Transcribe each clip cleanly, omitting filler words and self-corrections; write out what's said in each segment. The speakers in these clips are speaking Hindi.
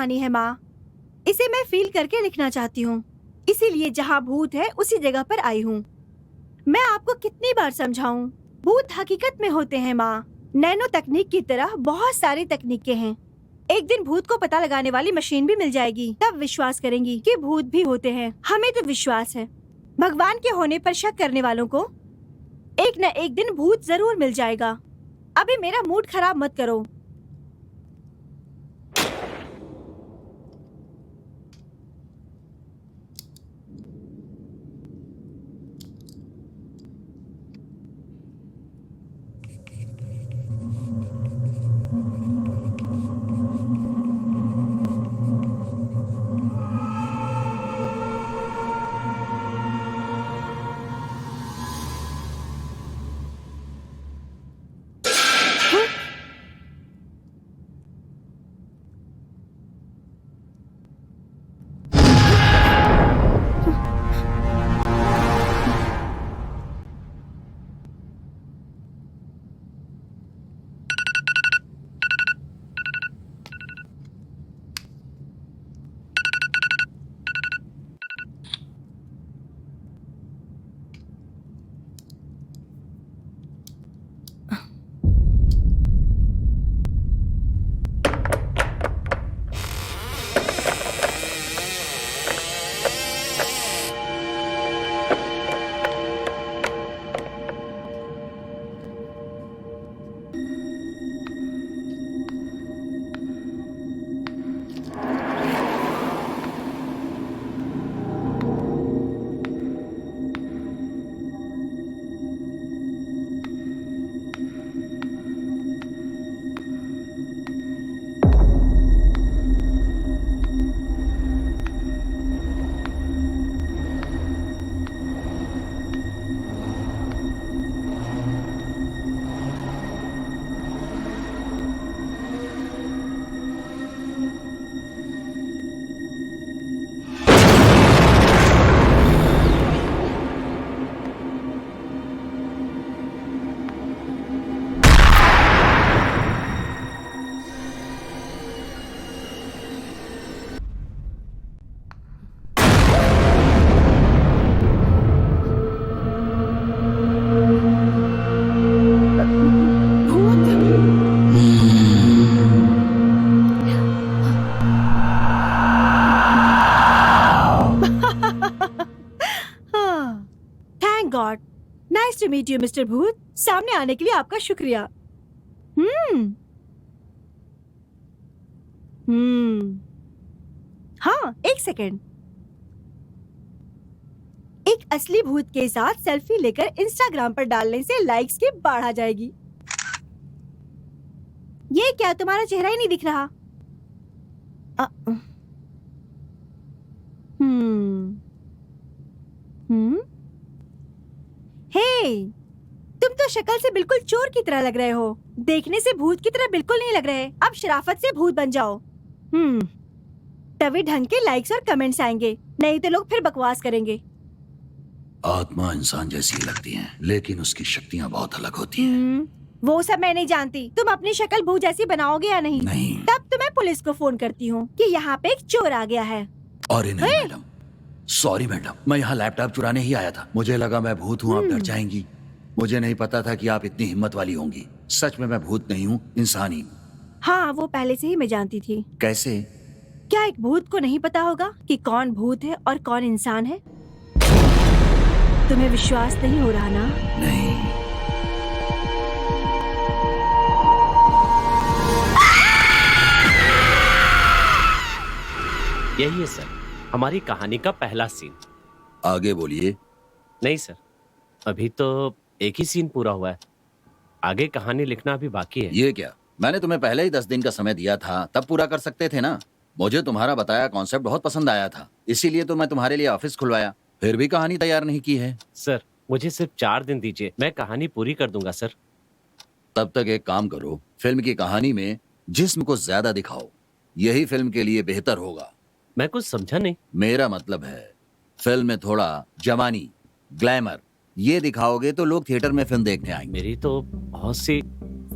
कहानी है माँ। इसे मैं फील करके लिखना चाहती हूँ, इसीलिए जहाँ भूत है उसी जगह पर आई हूँ। मैं आपको कितनी बार समझाऊं, भूत हकीकत में होते हैं माँ। नैनो तकनीक की तरह बहुत सारी तकनीकें हैं। एक दिन भूत को पता लगाने वाली मशीन भी मिल जाएगी, तब विश्वास करेंगी कि भूत भी होते हैं। हमें तो विश्वास है। भगवान के होने पर शक करने वालों को एक न एक दिन भूत जरूर मिल जाएगा। अभी मेरा मूड खराब मत करो। Thank God. Nice to meet you mister भूत। सामने आने के लिए आपका शुक्रिया। हाँ, एक सेकेंड। एक असली भूत के साथ सेल्फी लेकर इंस्टाग्राम पर डालने से लाइक्स की बाढ़ आ जाएगी। ये क्या, तुम्हारा चेहरा ही नहीं दिख रहा? हे, तुम तो शक्ल से बिल्कुल चोर की तरह लग रहे हो। देखने से भूत की तरह बिल्कुल नहीं लग रहे। अब शराफत से भूत बन जाओ। तभी ढंग के लाइक्स और कमेंट्स आएंगे, नहीं तो लोग फिर बकवास करेंगे। आत्मा इंसान जैसी लगती है, लेकिन उसकी शक्तियाँ बहुत अलग होती हैं। वो सब मैं नहीं जानती। तुम अपनी शक्ल भूत जैसी बनाओगे या नहीं? नहीं। तब तो मैं पुलिस को फोन करती हूँ कि यहाँ पे एक चोर आ गया है। अरे नहीं मैडम, सॉरी मैडम, मैं यहाँ लैपटॉप चुराने ही आया था। मुझे लगा मैं भूत हूँ, आप डर जाएंगी। मुझे नहीं पता था कि आप इतनी हिम्मत वाली होंगी। सच में मैं भूत नहीं हूँ, इंसान ही। हाँ, वो पहले से ही मैं जानती थी। कैसे? क्या एक भूत को नहीं पता होगा कि कौन भूत है और कौन इंसान है? तुम्हें विश्वास नहीं हो रहा ना? नहीं। यही है सर, हमारी कहानी का पहला सीन। आगे बोलिए। नहीं सर, अभी तो एक ही सीन पूरा हुआ है। आगे कहानी लिखना अभी बाकी है। ये क्या, मैंने तुम्हें पहले ही 10 दिन का समय दिया था, तब पूरा कर सकते थे ना। मुझे तुम्हारा बताया कॉन्सेप्ट बहुत पसंद आया था, इसीलिए तो मैं तुम्हारे लिए ऑफिस खुलवाया। फिर भी कहानी तैयार नहीं की है। सर, मुझे सिर्फ 4 दिन दीजिए, मैं कहानी पूरी कर दूंगा सर। तब तक एक काम करो, फिल्म की कहानी में जिस्म को ज्यादा दिखाओ, यही फिल्म के लिए बेहतर होगा। मैं कुछ समझा नहीं। मेरा मतलब है, फिल्म में थोड़ा जवानी, ग्लैमर ये दिखाओगे तो लोग थिएटर में फिल्म देखने आएंगे। मेरी तो बहुत सी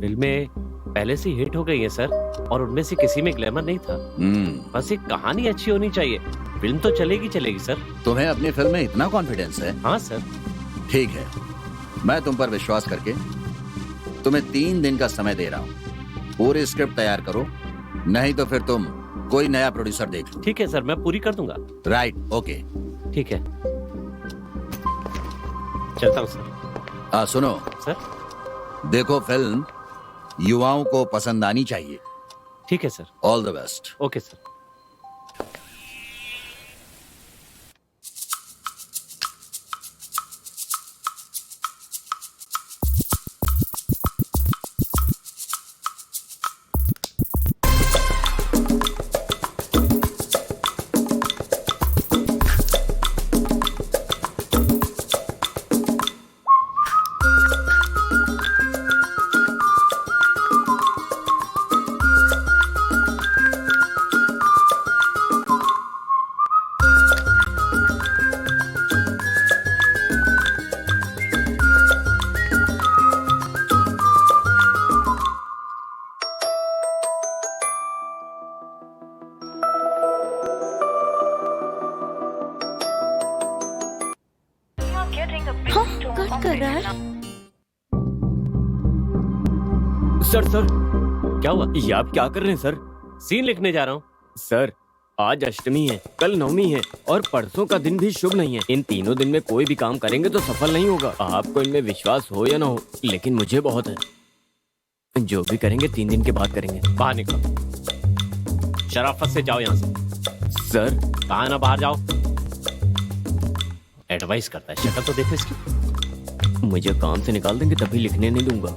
फिल्में पहले से हिट हो गई है सर, और उनमें से किसी में ग्लैमर नहीं था। बस एक कहानी अच्छी होनी चाहिए, फिल्म तो चलेगी चलेगी सर। तुम्हें अपनी फिल्म में इतना कॉन्फिडेंस है? हाँ सर। ठीक है, मैं तुम पर विश्वास करके तुम्हें 3 दिन का समय दे रहा हूँ। पूरी स्क्रिप्ट तैयार करो, नहीं तो फिर तुम कोई नया प्रोड्यूसर देख लो। ठीक है सर, मैं पूरी कर दूंगा। Right, okay. ठीक है, चलता हूँ सर। सुनो सर। देखो, फिल्म युवाओं को पसंद आनी चाहिए। ठीक है sir. All the best. Okay sir. हाँ, कट कर रहा है। सर सर, क्या हुआ? ये आप क्या कर रहे हैं सर? सीन लिखने जा रहा हूँ। सर, आज अष्टमी है, कल नवमी है और परसों का दिन भी शुभ नहीं है। इन तीनों दिन में कोई भी काम करेंगे तो सफल नहीं होगा। आपको इनमें विश्वास हो या ना हो, लेकिन मुझे बहुत है। जो भी करेंगे 3 दिन के बाद करेंगे। बाहर निकलो, शराफत से जाओ यहाँ से। सर, कहा ना बाहर जाओ। एडवाइस करता है, शक्ल तो देखो इसकी। मुझे काम से निकाल देंगे तभी लिखने नहीं दूंगा।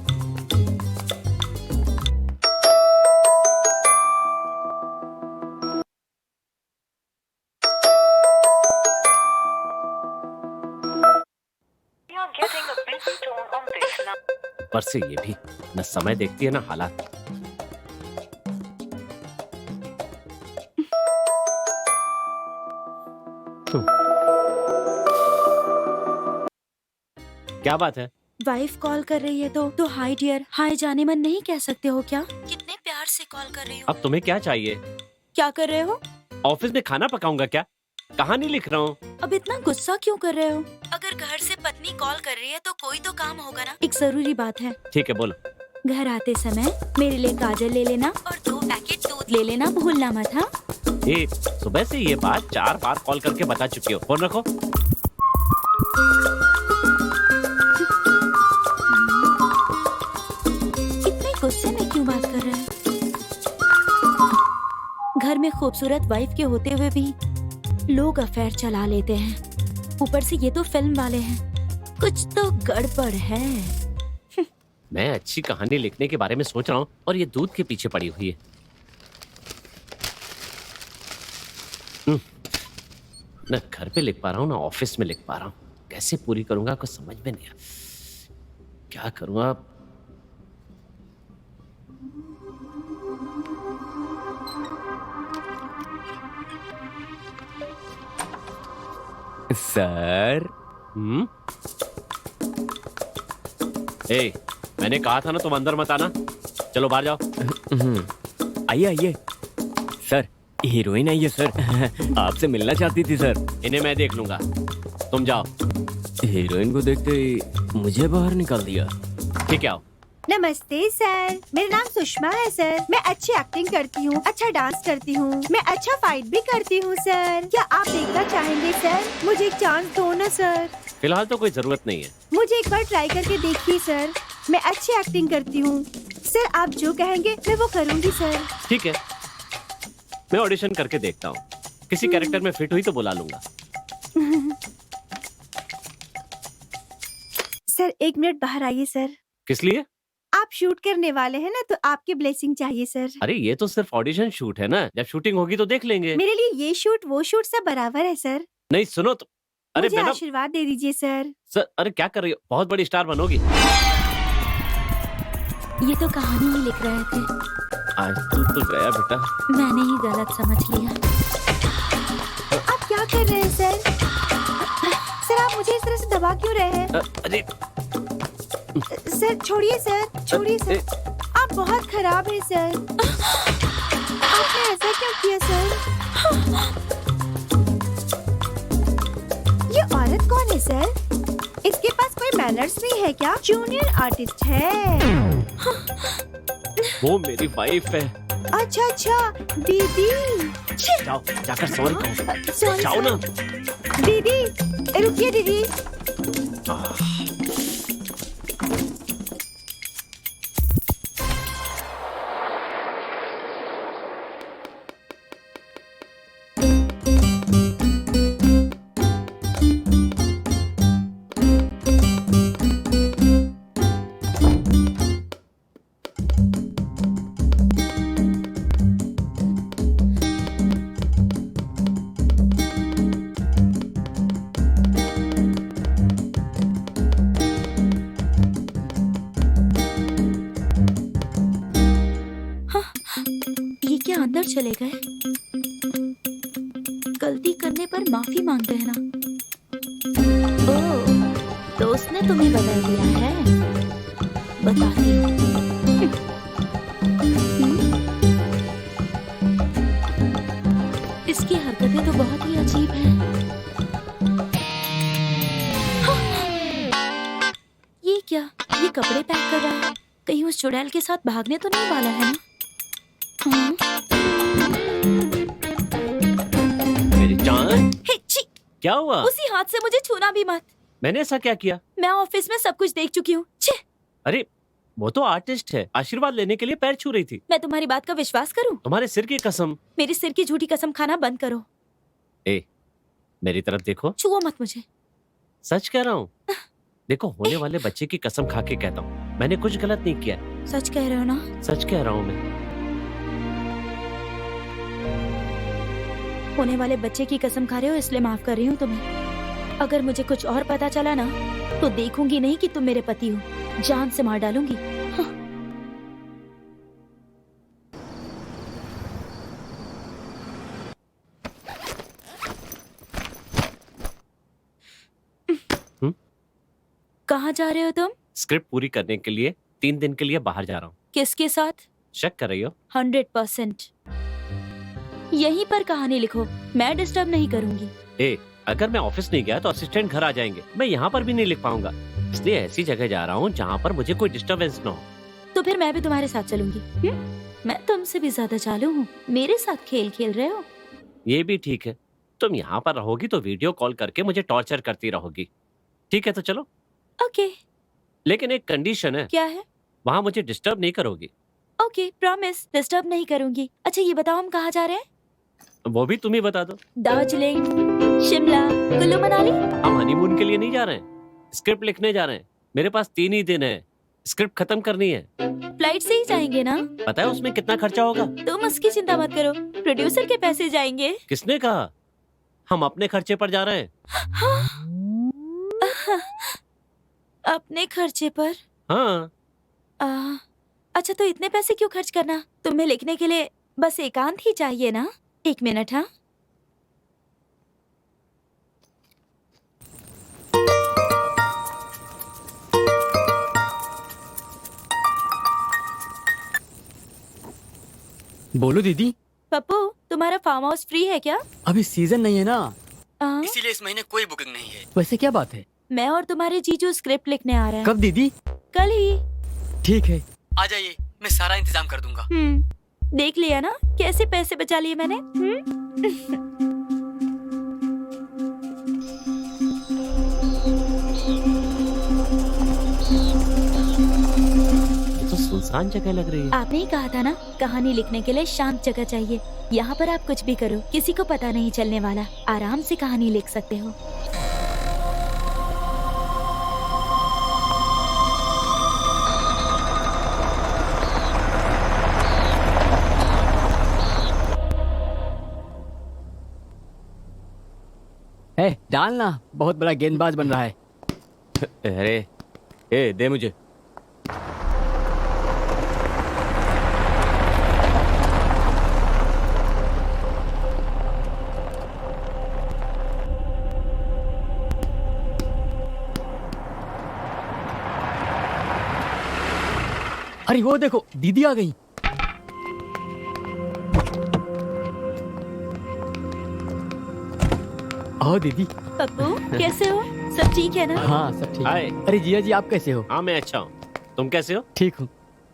ऊपर से ये भी न समय देखती है ना हालात। क्या बात है? वाइफ कॉल कर रही है तो हाय डियर, हाय जाने मन नहीं कह सकते हो क्या? कितने प्यार से कॉल कर रही हो। अब तुम्हें क्या चाहिए? क्या कर रहे हो? ऑफिस में खाना पकाऊंगा क्या? कहानी लिख रहा हूँ। अब इतना गुस्सा क्यों कर रहे हो? अगर घर से पत्नी कॉल कर रही है तो कोई तो काम होगा ना। एक जरूरी बात है। ठीक है, बोलो। घर आते समय मेरे लिए गाजर ले लेना और 2 पैकेट दूध ले लेना, भूलना मत। हाँ, ये सुबह से ये बात 4 बार कॉल करके बता चुकी हो। फोन रखो। इतने गुस्से में क्यों बात कर रहे हैं? घर में खूबसूरत वाइफ के होते हुए भी लोग अफेयर चला लेते हैं। ऊपर से ये तो फिल्म वाले हैं, कुछ तो गड़बड़ है। मैं अच्छी कहानी लिखने के बारे में सोच रहा हूँ और ये दूध के पीछे पड़ी हुई है। न घर पे लिख पा रहा हूँ ना ऑफिस में लिख पा रहा हूँ। कैसे पूरी करूंगा कुछ समझ में नहीं आ। क्या करूँगा? सर। ए, मैंने कहा था ना तुम अंदर मत आना। चलो बाहर जाओ। आइए आइए। सर, हीरोइन आई है सर। आपसे मिलना चाहती थी सर। इन्हें मैं देख लूंगा, तुम जाओ। हीरोइन को देखते ही मुझे बाहर निकाल दिया। ठीक है, आओ। नमस्ते सर, मेरा नाम सुषमा है सर। मैं अच्छी एक्टिंग करती हूँ, अच्छा डांस करती हूँ, मैं अच्छा फाइट भी करती हूँ सर। क्या आप देखना चाहेंगे सर? मुझे एक चांस दो ना सर। फिलहाल तो कोई जरूरत नहीं है। मुझे एक बार ट्राई करके देखिए सर, मैं अच्छी एक्टिंग करती हूँ सर। आप जो कहेंगे मैं वो करूँगी सर। ठीक है, मैं ऑडिशन करके देखता हूँ। किसी कैरेक्टर में फिट हुई तो बुला लूंगा। सर 1 मिनट बाहर आइए सर। किस लिए? आप शूट करने वाले हैं ना, तो आपकी ब्लेसिंग चाहिए सर। अरे ये तो सिर्फ ऑडिशन शूट है ना, जब शूटिंग होगी तो देख लेंगे। मेरे लिए ये शूट वो शूट सब बराबर है सर। नहीं सुनो तो। अरे मुझे मैं आशीर्वाद दे दीजिए सर। सर, अरे क्या कर रही हो? बहुत बड़ी स्टार बनोगी। ये तो कहानी ही लिख रहे थे, आज तू तो गया बेटा। मैंने ही गलत समझ लिया। आप क्या कर रहे हैं सर? सर आप मुझे इस तरह से दबा क्यों रहे हैं? अरे सर छोड़िए सर, छोड़िए सर। आप बहुत खराब है सर। आपने ऐसा क्यों किया सर? ये औरत कौन है सर? इसके पास कोई मैनर्स भी है क्या? जूनियर आर्टिस्ट है। वो मेरी वाइफ है। अच्छा दीदी। जाओ जाकर सॉरी कहो। सॉरी जाओ ना। दीदी, रुकिए दीदी। अंदर चले गए। गलती करने पर माफी मांगते हैं ना। ओह, दोस्त ने तुम्हें बदल दिया है। बताती हूँ। इसकी हरकतें तो बहुत ही अजीब हैं। ये क्या? ये कपड़े पैक कर रहा है। कहीं उस चुड़ैल के साथ भागने तो नहीं वाला है ना? मेरी जान, छी! क्या हुआ? उसी हाथ से मुझे छूना भी मत। मैंने ऐसा क्या किया? मैं ऑफिस में सब कुछ देख चुकी हूँ। अरे वो तो आर्टिस्ट है, आशीर्वाद लेने के लिए पैर छू रही थी। मैं तुम्हारी बात का विश्वास करूं? तुम्हारे सिर की कसम। मेरे सिर की झूठी कसम खाना बंद करो। ए, मेरी तरफ देखो। छुओ मत मुझे। सच कह रहा हूँ। देखो, होने वाले बच्चे की कसम खा के कहता हूँ, मैंने कुछ गलत नहीं किया। सच कह रहे हो ना? सच कह रहा हूँ मैं। होने वाले बच्चे की कसम खा रहे हो, इसलिए माफ कर रही हूँ तुम्हें। अगर मुझे कुछ और पता चला ना, तो देखूंगी नहीं कि तुम मेरे पति हो, जान से मार डालूंगी। हाँ। कहाँ जा रहे हो तुम? स्क्रिप्ट पूरी करने के लिए 3 दिन के लिए बाहर जा रहा हूँ। किसके साथ? शक कर रही हो? 100%। यहीं पर कहानी लिखो, मैं डिस्टर्ब नहीं करूंगी। अगर मैं ऑफिस नहीं गया तो असिस्टेंट घर आ जाएंगे, मैं यहाँ पर भी नहीं लिख पाऊंगा। इसलिए ऐसी जगह जा रहा हूँ जहाँ पर मुझे कोई डिस्टर्बेंस न हो। तो फिर मैं भी तुम्हारे साथ चलूंगी। मैं तुमसे भी ज्यादा चालू हूँ, मेरे साथ खेल खेल रहे हो। ये भी ठीक है, तुम यहाँ पर रहोगी तो वीडियो कॉल करके मुझे टॉर्चर करती रहोगी। ठीक है तो चलो। ओके। लेकिन एक कंडीशन है। क्या है? वहाँ मुझे डिस्टर्ब नहीं करोगी। ओके, प्रॉमिस, डिस्टर्ब नहीं करूंगी। अच्छा ये बताओ, हम कहाँ जा रहे हैं? वो भी तुम ही बता दो। दार्जिलिंग, शिमला, कुल्लू मनाली। हम हनीमून के लिए नहीं जा रहे हैं, स्क्रिप्ट लिखने जा रहे हैं। मेरे पास 3 ही दिन है, स्क्रिप्ट खत्म करनी है। फ्लाइट से ही जाएंगे ना? पता है उसमें कितना खर्चा होगा? तुम उसकी चिंता मत करो, प्रोड्यूसर के पैसे जाएंगे। किसने कहा? हम अपने खर्चे पर जा रहे हैं। अपने खर्चे पर? हाँ। अच्छा तो इतने पैसे क्यों खर्च करना? तुम्हें लिखने के लिए बस एकांत ही चाहिए ना? 1 मिनट। हाँ, बोलो दीदी। पप्पू, तुम्हारा फार्म हाउस फ्री है क्या? अभी सीजन नहीं है ना, इसीलिए इस महीने कोई बुकिंग नहीं है। वैसे क्या बात है? मैं और तुम्हारे जीजू स्क्रिप्ट लिखने आ रहे हैं। कब दीदी? कल ही। ठीक है, आ जाइए, मैं सारा इंतजाम कर दूंगा। देख लिया ना कैसे पैसे बचा लिए मैंने। तो सुनसान जगह लग रही है। आपने ही कहा था ना, कहानी लिखने के लिए शांत जगह चाहिए। यहाँ पर आप कुछ भी करो, किसी को पता नहीं चलने वाला। आराम से कहानी लिख सकते हो। डालना, बहुत बड़ा गेंदबाज बन रहा है। अरे दे मुझे। अरे वो देखो, दीदी आ गई। आओ दीदी। पप्पू कैसे हो? सब ठीक है ना? हाँ सब ठीक। हाय। अरे जीजा जी आप कैसे हो? हाँ मैं अच्छा हूँ, तुम कैसे हो? ठीक हूँ।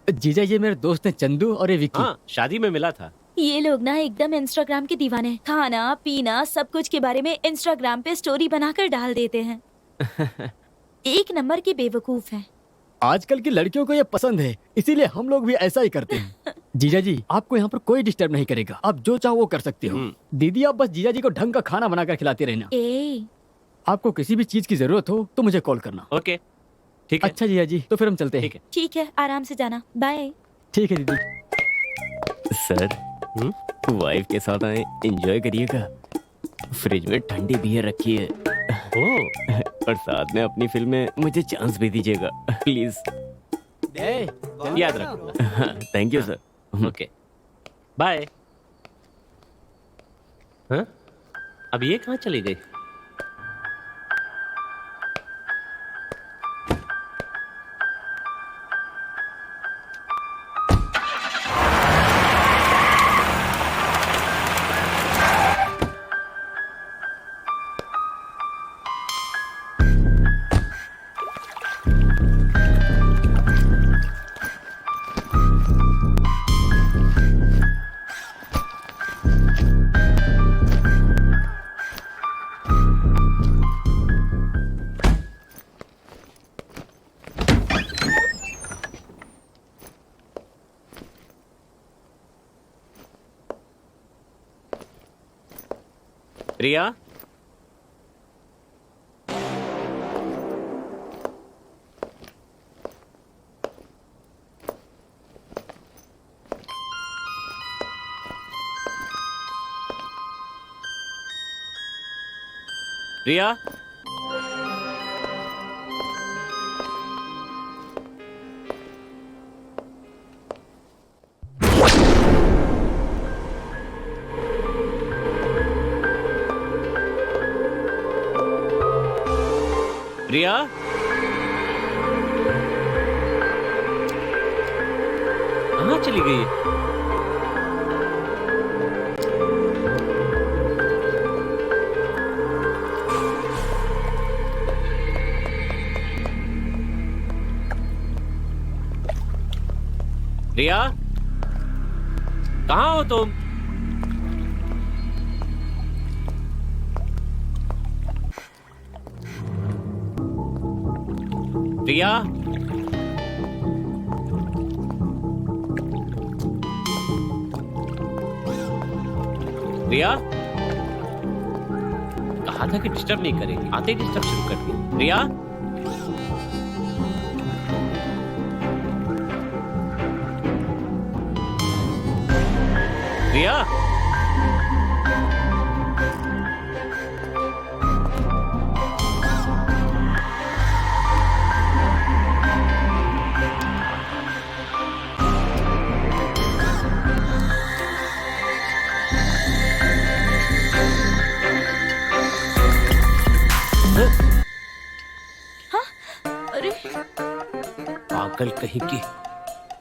जीजा ये मेरे दोस्त हैं चंदू और ये विक्की। हाँ शादी में मिला था। ये लोग ना एकदम इंस्टाग्राम के दीवाने हैं। खाना पीना सब कुछ के बारे में इंस्टाग्राम पे स्टोरी बनाकर डाल देते हैं। एक नंबर के बेवकूफ हैं। आजकल की लड़कियों को ये पसंद है, इसीलिए हम लोग भी ऐसा ही करते हैं। जीजा जी आपको यहाँ पर कोई डिस्टर्ब नहीं करेगा, आप जो चाहो वो कर सकते हो। दीदी आप बस जीजा जी को ढंग का खाना बनाकर खिलाते रहना। ए आपको किसी भी चीज की जरूरत हो तो मुझे कॉल करना। ओके ठीक है। अच्छा जीजा जी, तो फिर हम चलते हैं। ठीक है। ठीक है, आराम से जाना। बाय। ठीक है दीदी। सर वाइफ के साथ आए, एंजॉय करिएगा। फ्रिज में ठंडी बियर रखी है। ओह और साथ में अपनी फिल्म में मुझे चांस भी दीजिएगा प्लीज। याद रखूंगा। Thank you sir. Okay bye. हाँ अब ये कहाँ चली गई? प्रिया प्रिया प्रिया कहाँ चली गई है? प्रिया कहाँ हो तुम? प्रिया प्रिया कहा था कि डिस्टर्ब नहीं करेगी, आते ही डिस्टर्ब शुरू कर दी। प्रिया प्रिया अरे पागल कहीं की,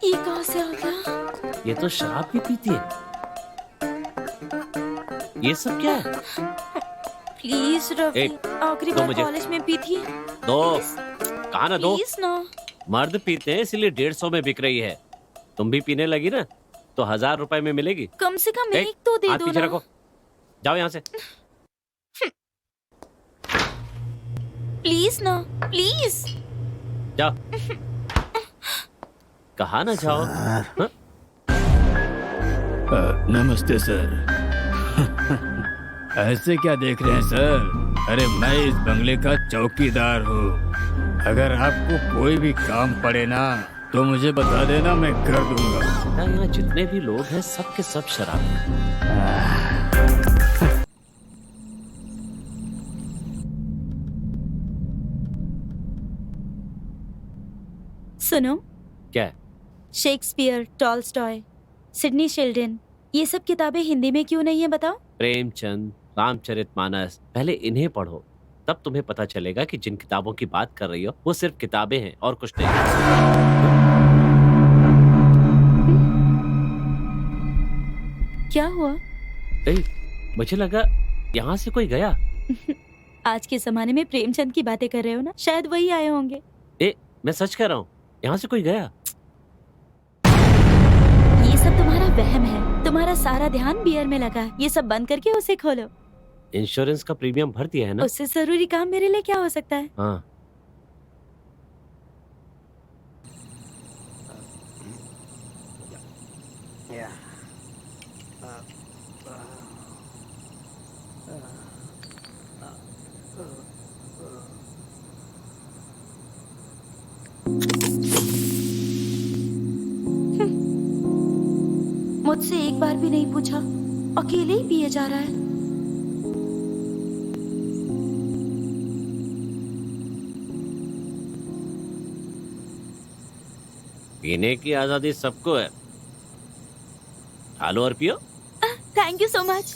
ये कहाँ से आ गया? ये तो शराब भी पीती है। ये सब क्या है? प्लीज रवि, एक, आखिरी दो बार मुझे। कॉलेज में पी थी। दो कहा ना दो। प्लीज ना। मर्द पीते हैं इसलिए 150 में बिक रही है। तुम भी पीने लगी ना तो 1000 रुपए में मिलेगी। कम से कम एक, एक तो दे हाथ दो पीछे ना। रखो, जाओ यहाँ से। प्लीज ना, प्लीज। जाओ। कहा ना जाओ। हाँ? नमस्ते सर। ऐसे क्या देख रहे हैं सर? अरे मैं इस बंगले का चौकीदार हूँ। अगर आपको कोई भी काम पड़े ना तो मुझे बता देना, मैं कर दूंगा। यहाँ जितने भी लोग हैं सब के सब शराबी। सुनो, क्या है? शेक्सपियर, टॉल्स्टॉय, सिडनी शेल्डन, ये सब किताबें हिंदी में क्यों नहीं है बताओ? प्रेमचंद, रामचरितमानस, पहले इन्हें पढ़ो, तब तुम्हें पता चलेगा कि जिन किताबों की बात कर रही हो वो सिर्फ किताबें हैं और कुछ नहीं। क्या हुआ? ए, मुझे लगा यहाँ से कोई गया। आज के जमाने में प्रेमचंद की बातें कर रहे हो ना, शायद वही आए होंगे। मैं सच कह रहा हूँ, यहाँ से कोई गया। ये सब तुम्हारा वहम है। तुम्हारा सारा ध्यान बियर में लगा है। ये सब बंद करके उसे खोलो। इंश्योरेंस का प्रीमियम भर दिया है ना? उससे जरूरी काम मेरे लिए क्या हो सकता है? हाँ। मुझसे एक बार भी नहीं पूछा, अकेले ही पिए जा रहा है। पीने की आजादी सबको है। खा लो और पियो। Thank you so much.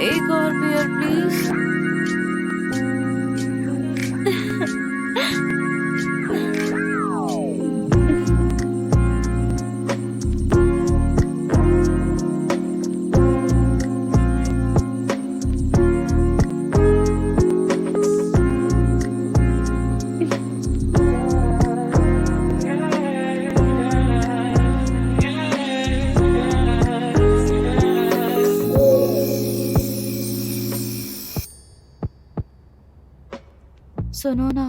एक और बियर प्लीज। सुनो ना,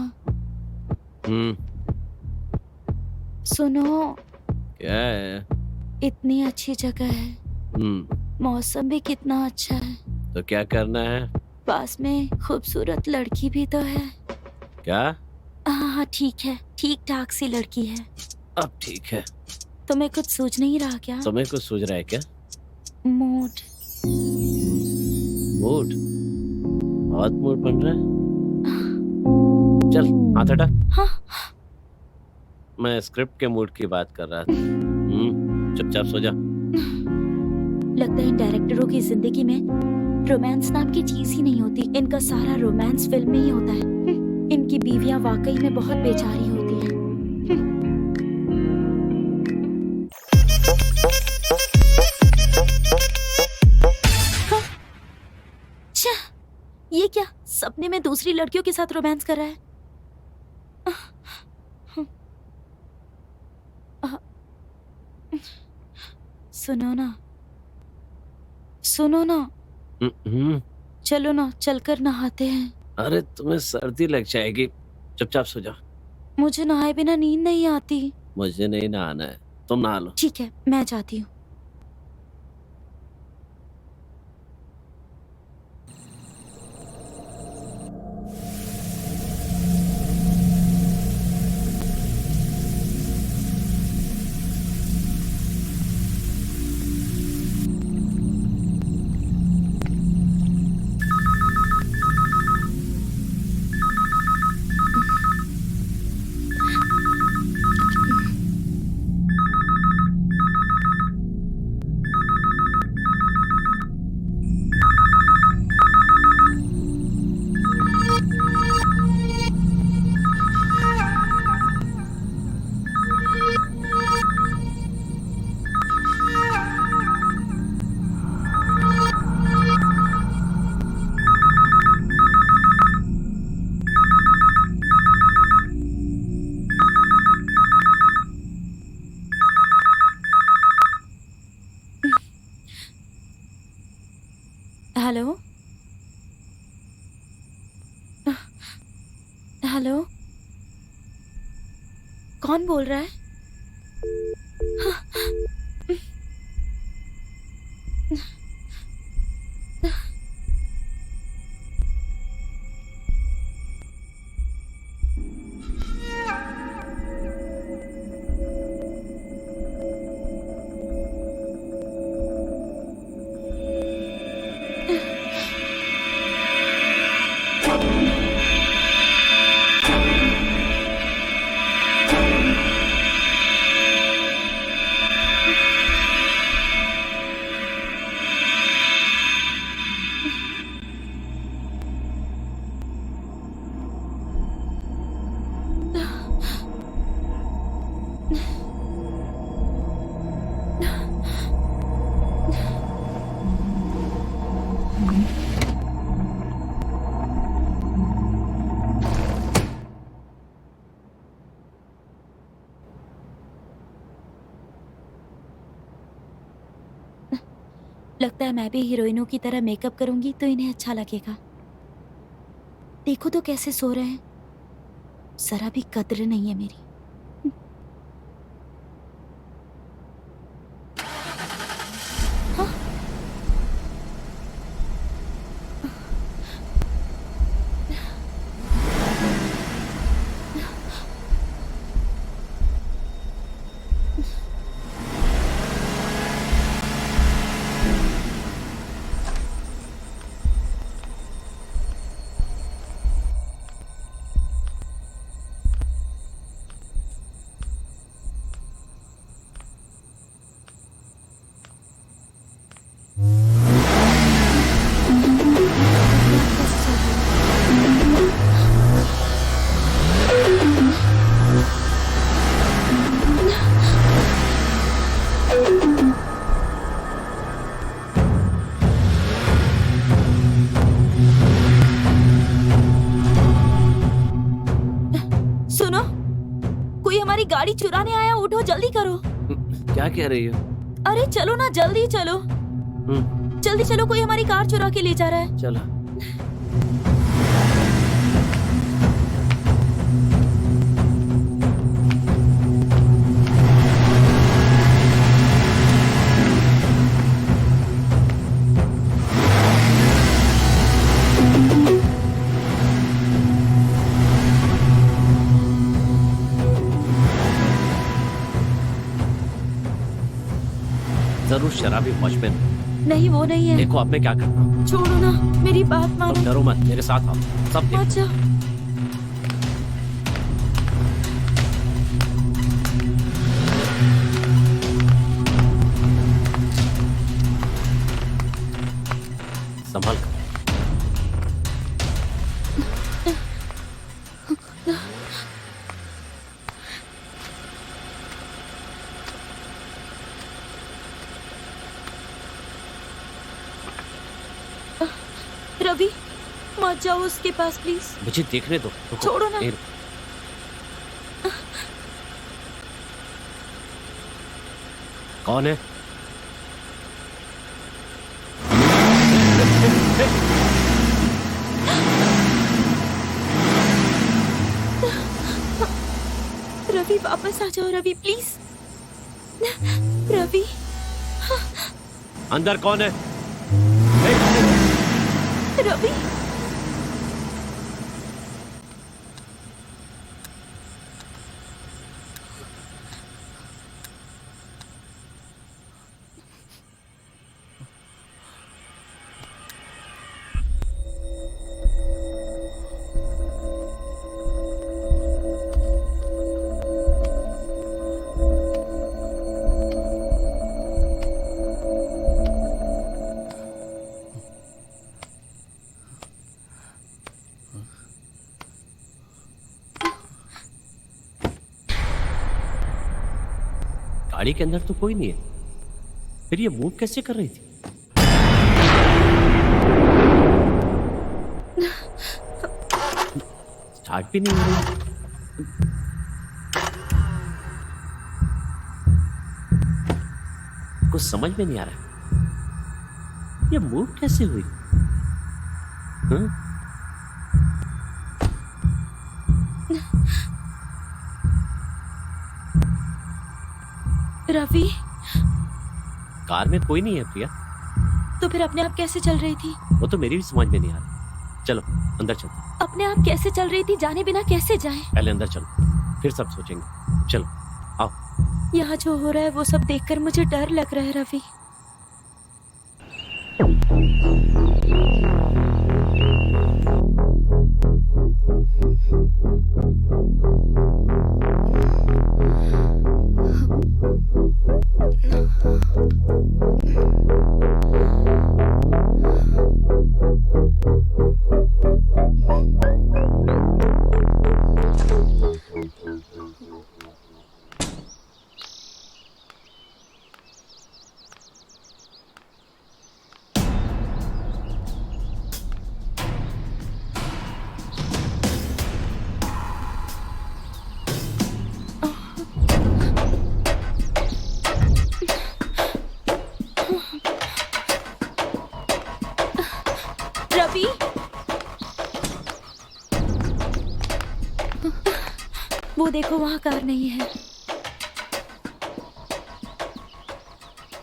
सुनो, क्या है? इतनी अच्छी जगह है, मौसम भी कितना अच्छा है, तो क्या करना है? पास में खूबसूरत लड़की भी तो है। क्या? हाँ ठीक है, ठीक ठाक सी लड़की है। अब ठीक है। तुम्हें कुछ सूझ नहीं रहा क्या? तुम्हें कुछ सूझ रहा है क्या? Mood mood? बहुत मूड बन रहा है। चल हाथ हटा। हाँ। मैं स्क्रिप्ट के मूड की बात कर रहा था। चुपचाप सो जा। लगता है इन डायरेक्टरों की जिंदगी में रोमांस नाम की चीज ही नहीं होती। इनका सारा रोमांस फिल्म में ही होता है। इनकी बीवियां वाकई में बहुत बेचारी होती हैं। ये क्या, सपने में दूसरी लड़कियों के साथ रोमांस कर रहा है? सुनो ना, सुनो ना, चलो ना, चलकर नहाते हैं। अरे तुम्हें सर्दी लग जाएगी, चुपचाप सो जा। मुझे नहाए बिना नींद नहीं आती। मुझे नहीं नहाना है, तुम नहा लो। ठीक है, मैं जाती हूँ। हेलो, हेलो, कौन बोल रहा है? लगता है मैं भी हीरोइनों की तरह मेकअप करूंगी तो इन्हें अच्छा लगेगा। देखो तो कैसे सो रहे हैं, जरा भी कद्र नहीं है मेरी। हाँ? सुनो, कोई हमारी गाड़ी चुराने आया, उठो जल्दी करो। क्या कह रही हो? अरे चलो ना, जल्दी चलो, जल्दी चलो, कोई हमारी कार चुरा के ले जा रहा है। चलो। जरूर शराबी वॉचमैन। नहीं, वो नहीं है। देखो अब मैं क्या करता हूँ। छोड़ो ना, मेरी बात मानो। तुम डरो मत, मेरे साथ आओ। सब देखो। अच्छा, संभाल कर। रवि मत जाओ उसके पास प्लीज। मुझे देखने दो। रुको। छोड़ो ना। कौन है? रवि वापस आ जाओ रवि प्लीज। रवि, अंदर कौन है? रवि, गाड़ी के अंदर तो कोई नहीं है, फिर ये मूव कैसे कर रही थी? स्टार्ट भी नहीं हो रही। कुछ समझ में नहीं आ रहा, ये मूव कैसे हुई? हाँ? रवि, कार में कोई नहीं है प्रिया। तो फिर अपने आप कैसे चल रही थी? वो तो मेरी भी समझ में नहीं आ रही। चलो अंदर चलते। अपने आप कैसे चल रही थी, जाने बिना कैसे जाए? पहले अंदर चलो, फिर सब सोचेंगे। चलो आओ। यहाँ जो हो रहा है वो सब देखकर मुझे डर लग रहा है रवि। वो देखो वहाँ कार नहीं है।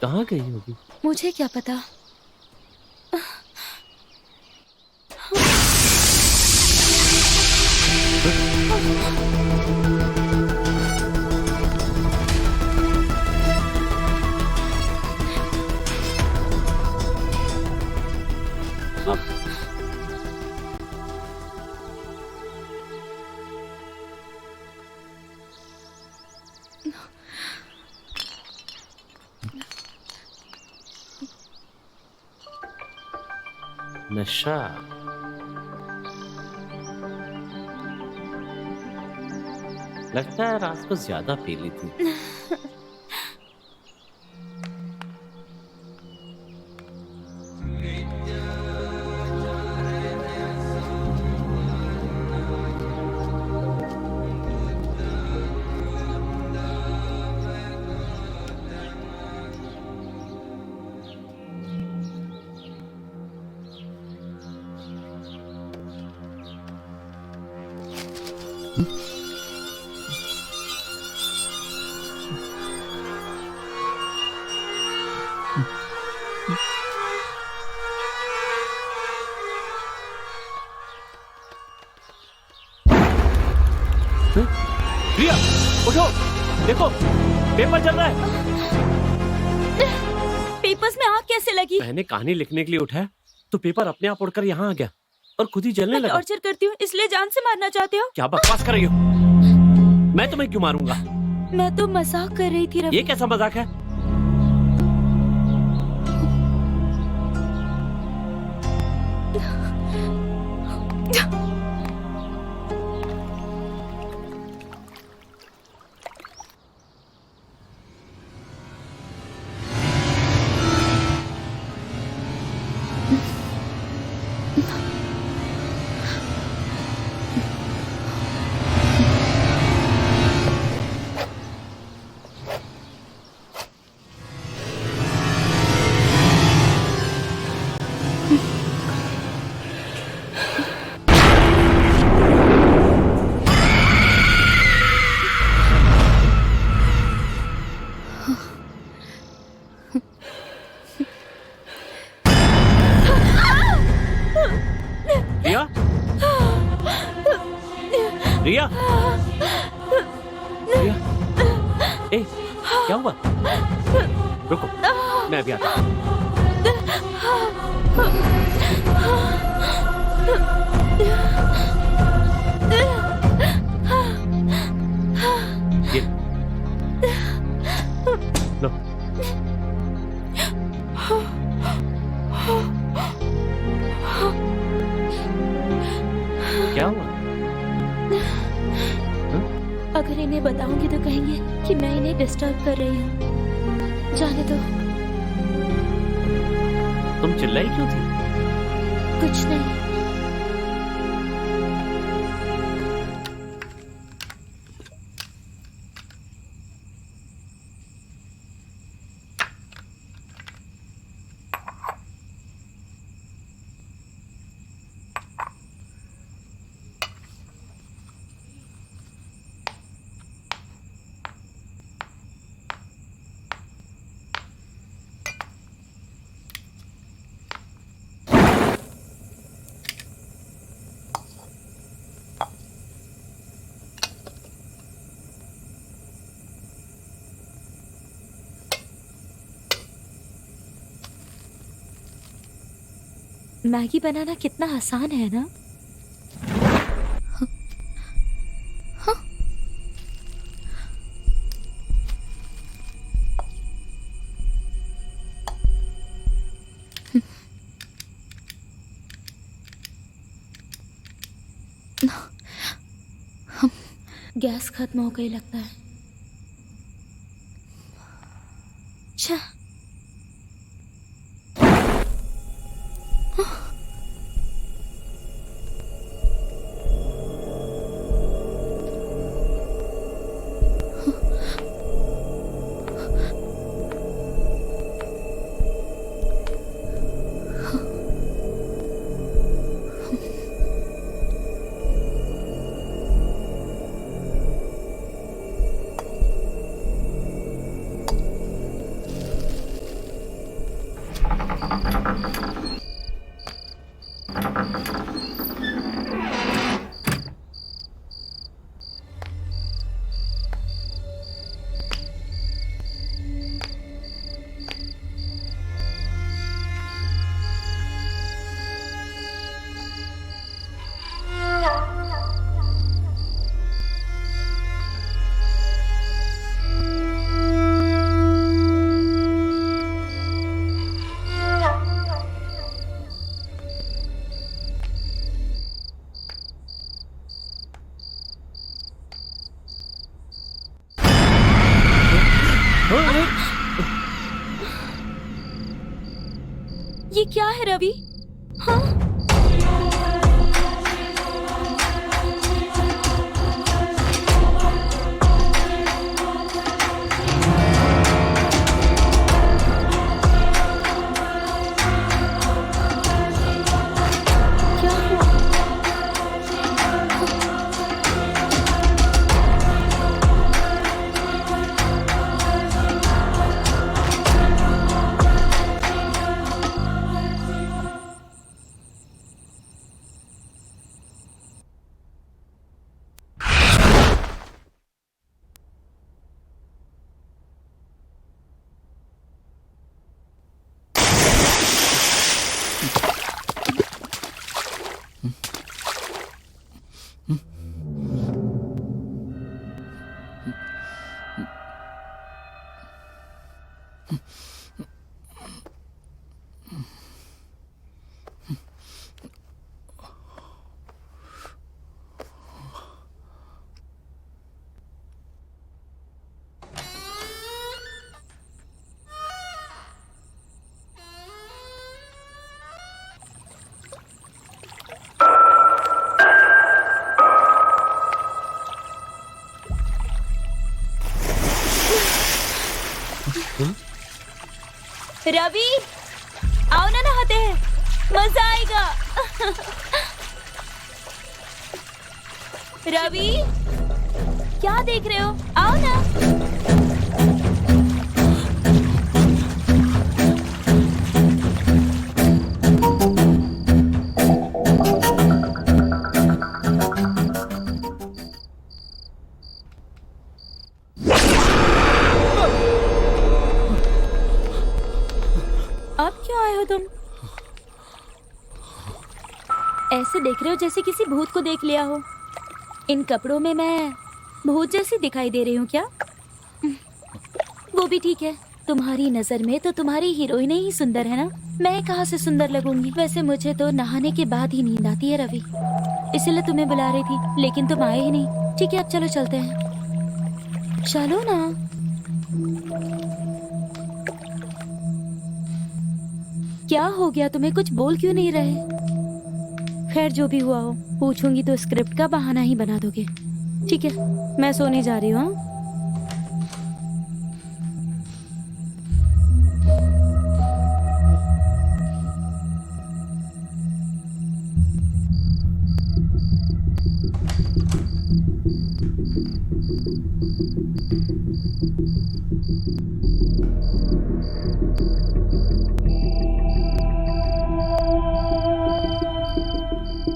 कहाँ गई होगी? मुझे क्या पता। नशा। लगता है रात को ज्यादा पी ली थी। रिया, उठो, देखो, पेपर चल रहा है। पेपर्स में आग कैसे लगी? मैंने कहानी लिखने के लिए उठाया तो पेपर अपने आप उड़कर यहाँ आ गया और खुद ही जलने मैं लगा। टॉर्चर करती हूँ इसलिए जान से मारना चाहते हो? क्या बकवास कर रही हो? मैं तुम्हें क्यों मारूंगा? मैं तो मजाक कर रही थी रवि। ये कैसा मजाक है? रिया? रिया? रिया? ए, क्या हुआ? रुको, मैं अभी आता हूँ। ये लो। क्या हुआ? अगर इन्हें बताऊंगी तो कहेंगे कि मैं इन्हें डिस्टर्ब कर रही हूँ। जाने दो। तुम चिल्लाई क्यों थी? कुछ नहीं। मैगी बनाना कितना आसान है ना? गैस खत्म हो गई लगता है। अच्छा क्या है रवि? हाँ? क्या हुआ? रवि, आओ ना, नहाते हैं, मजा आएगा। रवि, क्या देख रहे हो? आओ ना। अब क्यों आए हो तुम? ऐसे देख रहे हो जैसे किसी भूत को देख लिया हो। इन कपड़ों में मैं भूत जैसी दिखाई दे रही हूँ क्या? वो भी ठीक है, तुम्हारी नजर में तो तुम्हारी हीरोइन ही सुंदर है ना। मैं कहाँ से सुंदर लगूंगी? वैसे मुझे तो नहाने के बाद ही नींद आती है रवि, इसीलिए तुम्हें बुला रही थी, लेकिन तुम आए ही नहीं। ठीक है, अब चलो चलते हैं। चलो ना। क्या हो गया तुम्हें? कुछ बोल क्यों नहीं रहे? खैर, जो भी हुआ हो, पूछूंगी तो स्क्रिप्ट का बहाना ही बना दोगे। ठीक है, मैं सोने जा रही हूँ।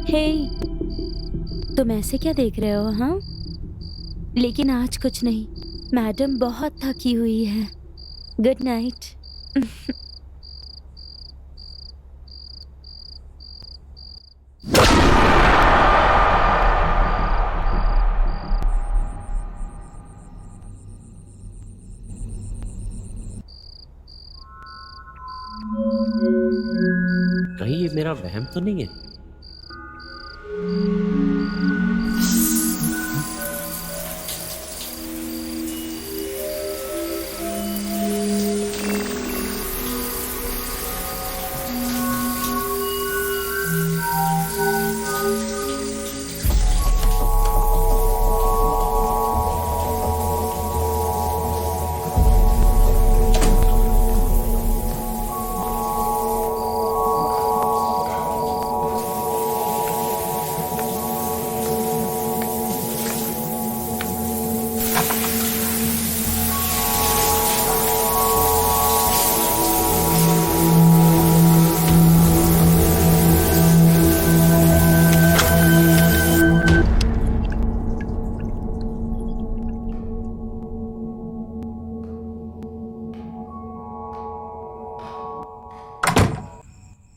हे, तुम ऐसे क्या देख रहे हो? हाँ, लेकिन आज कुछ नहीं, मैडम बहुत थकी हुई है। Good night. कहीं ये मेरा वहम तो नहीं है?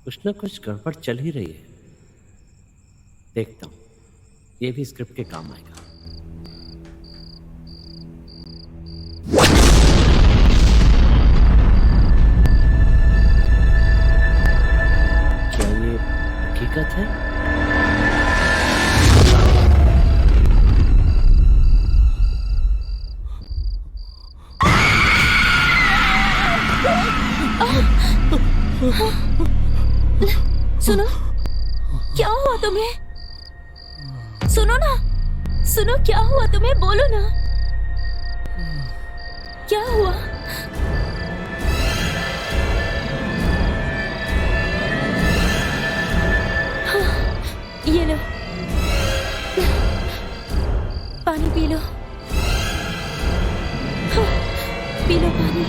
कुछ ना कुछ गड़बड़ चल ही रही है। देखता हूं, ये भी स्क्रिप्ट के काम आएगा। क्या ये हकीकत है? सुनो, क्या हुआ तुम्हें? सुनो ना, सुनो क्या हुआ तुम्हें, बोलो ना, क्या हुआ? हाँ, ये लो, पानी पी लो। हाँ, पी लो पानी।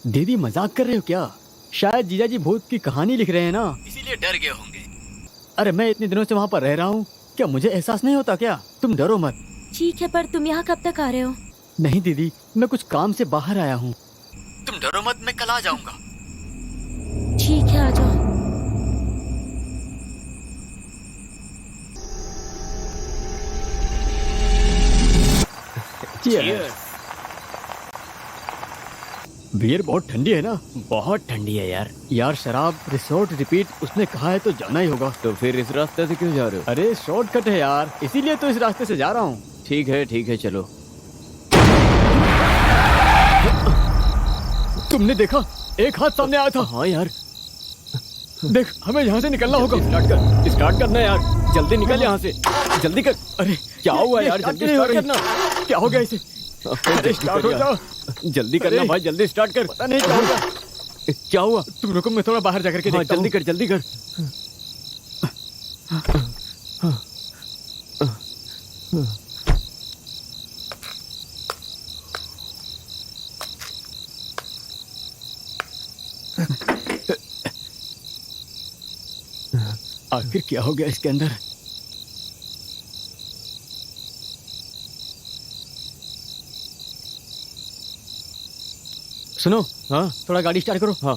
दीदी मजाक कर रहे हो क्या? शायद जीजाजी भूत की कहानी लिख रहे हैं ना, इसीलिए डर गए होंगे। अरे मैं इतने दिनों से वहाँ पर रह रहा हूँ, क्या मुझे एहसास नहीं होता क्या? तुम डरो मत। ठीक है, पर तुम यहाँ कब तक आ रहे हो? नहीं दीदी, मैं कुछ काम से बाहर आया हूँ। तुम डरो मत, मैं कल आ जाऊंगा। ठीक है, आ जाओ। Cheers। बियर बहुत ठंडी है ना? बहुत ठंडी है यार। यार शराब रिसोर्ट रिपीट उसने कहा है तो जाना ही होगा। तो फिर इस रास्ते से क्यों जा रहे हो? अरे शॉर्टकट है यार, इसीलिए तो इस रास्ते से जा रहा हूँ। ठीक है चलो। तुमने देखा, एक हाथ सामने आया था। हाँ यार, देख, हमें यहाँ से निकलना होगा। स्टार्ट करना यार, जल्दी निकल यहाँ से, जल्दी कर। अरे क्या हुआ ये यार, स्टार्ट जल्दी नहीं हो स्टार्ट रही। करना। क्या हो गया इसे? अरे स्टार्ट हो जाओ। जल्दी करना अरे, भाई, जल्दी स्टार्ट कर। पता नहीं क्या होगा। क्या हुआ? तुम रुको, मैं थोड़ा बाहर जाकर के हाँ देखता जल्दी हूँ। कर, जल्दी कर। आखिर क्या हो गया इसके अंदर? सुनो, हाँ थोड़ा गाड़ी स्टार्ट करो। हाँ।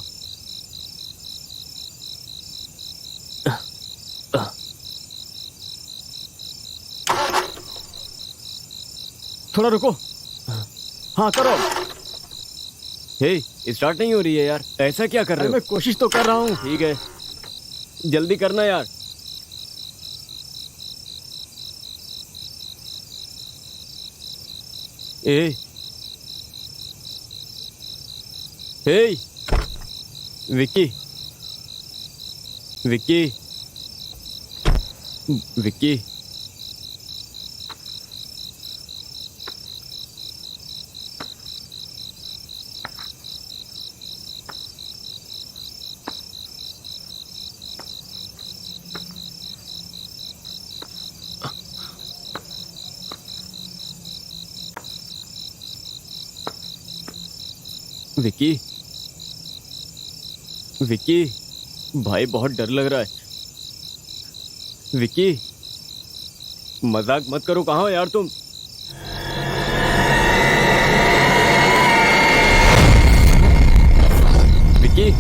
थोड़ा रुको। हाँ करो। हे, स्टार्ट नहीं हो रही है यार, ऐसा क्या कर अरे रहे मैं हो? कोशिश तो कर रहा हूँ। ठीक है, जल्दी करना यार। ए, हे, विक्की, विक्की, विक्की। विक्की, विक्की, भाई बहुत डर लग रहा है। विक्की, मजाक मत करो, कहाँ हो यार तुम? विक्की,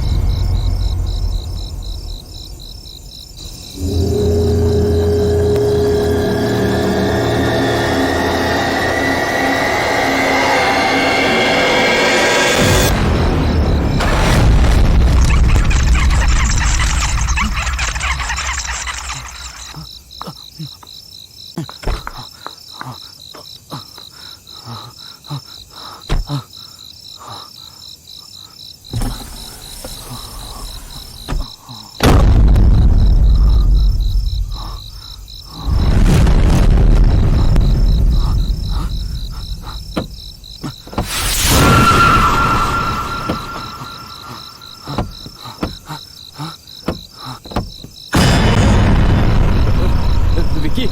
विक्की,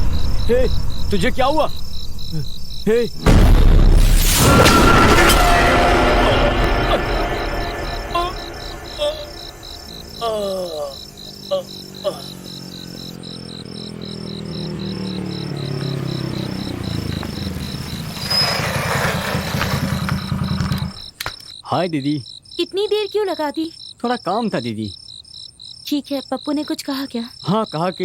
हे, तुझे क्या हुआ? हे, हाय दीदी। इतनी देर क्यों लगा दी? थोड़ा काम था दीदी। ठीक है, पप्पू ने कुछ कहा क्या? हाँ, कहा कि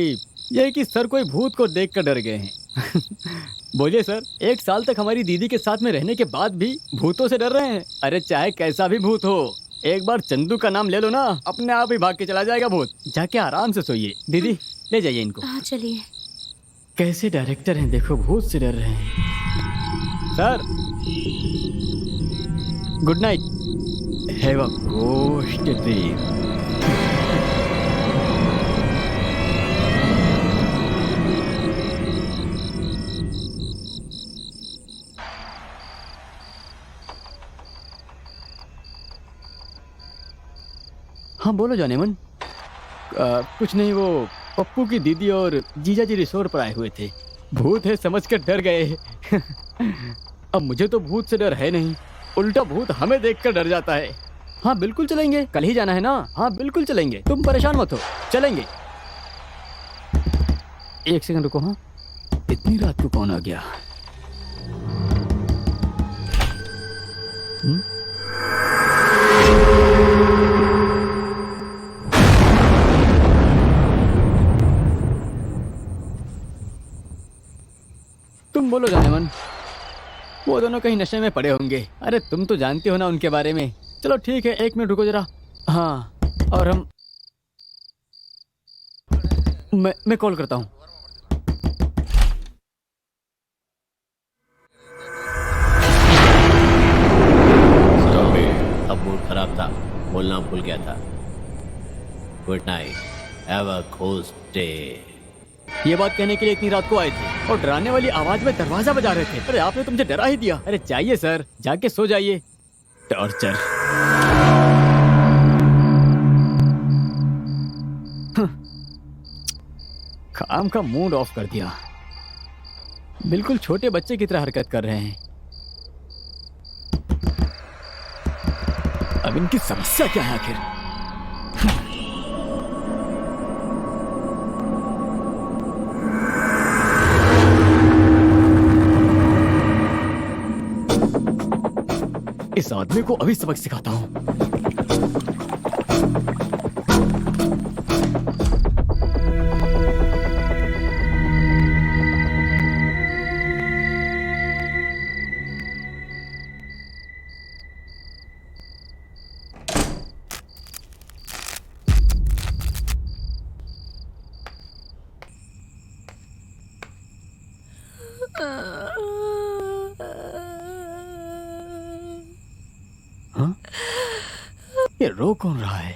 यही कि सर कोई भूत को देखकर डर गए हैं। बोलिए सर, 1 साल तक हमारी दीदी के साथ में रहने के बाद भी भूतों से डर रहे हैं? अरे चाहे कैसा भी भूत हो, एक बार चंदू का नाम ले लो ना, अपने आप ही भाग के चला जाएगा भूत। जाके आराम से सोइए। दीदी ले जाइए इनको। हाँ चलिए। कैसे डायरेक्टर हैं देखो, भूत से डर रहे हैं। Sir good night, have a ghost dream. हाँ बोलो जानेमन। कुछ नहीं, वो पप्पू की दीदी और जीजा जी रिसोर्ट पर आए हुए थे। भूत है समझ कर डर गए। अब मुझे तो भूत से डर है नहीं, उल्टा भूत हमें देखकर डर जाता है। हाँ बिल्कुल चलेंगे, कल ही जाना है ना। हाँ बिल्कुल चलेंगे, तुम परेशान मत हो, चलेंगे। 1 सेकंड रुको। हाँ इतनी रात को कौन आ गया? तुम बोलो जानेमन। वो दोनों कहीं नशे में पड़े होंगे। अरे तुम तो जानती हो ना उनके बारे में। चलो ठीक है, 1 मिनट रुको जरा। हाँ और मैं कॉल करता हूँ। अब मूड खराब था, बोलना भूल गया था। Good night, have a ghost day. ये बात कहने के लिए इतनी रात को आए थे और डराने वाली आवाज में दरवाजा बजा रहे थे। अरे आपने तो मुझे डरा ही दिया। अरे जाइए सर, जाके सो जाइए। टॉर्चर। काम का मूड ऑफ कर दिया। बिल्कुल छोटे बच्चे की तरह हरकत कर रहे हैं। अब इनकी समस्या क्या है आखिर? इस आदमी को अभी सबक सिखाता हूं। हाँ? ये रो कौन रहा है?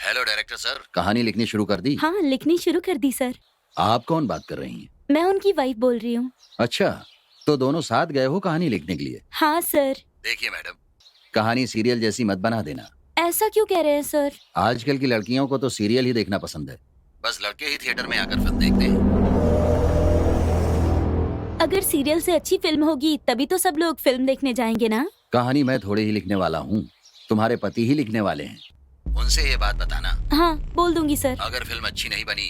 हेलो डायरेक्टर सर, कहानी लिखनी शुरू कर दी? हाँ, लिखनी शुरू कर दी सर। आप कौन बात कर रही हैं? मैं उनकी वाइफ बोल रही हूँ। अच्छा, तो दोनों साथ गए हो कहानी लिखने के लिए? हाँ सर। देखिए मैडम, कहानी सीरियल जैसी मत बना देना। ऐसा क्यों कह रहे हैं सर? आजकल की लड़कियों को तो सीरियल ही देखना पसंद है। बस लड़के ही थिएटर में आकर फिल्म देखते हैं। अगर सीरियल से अच्छी फिल्म होगी तभी तो सब लोग फिल्म देखने जाएंगे ना। कहानी मैं थोड़ी ही लिखने वाला हूँ, तुम्हारे पति ही लिखने वाले हैं। उनसे ये बात बताना। हाँ, बोल दूंगी सर। अगर फिल्म अच्छी नहीं बनी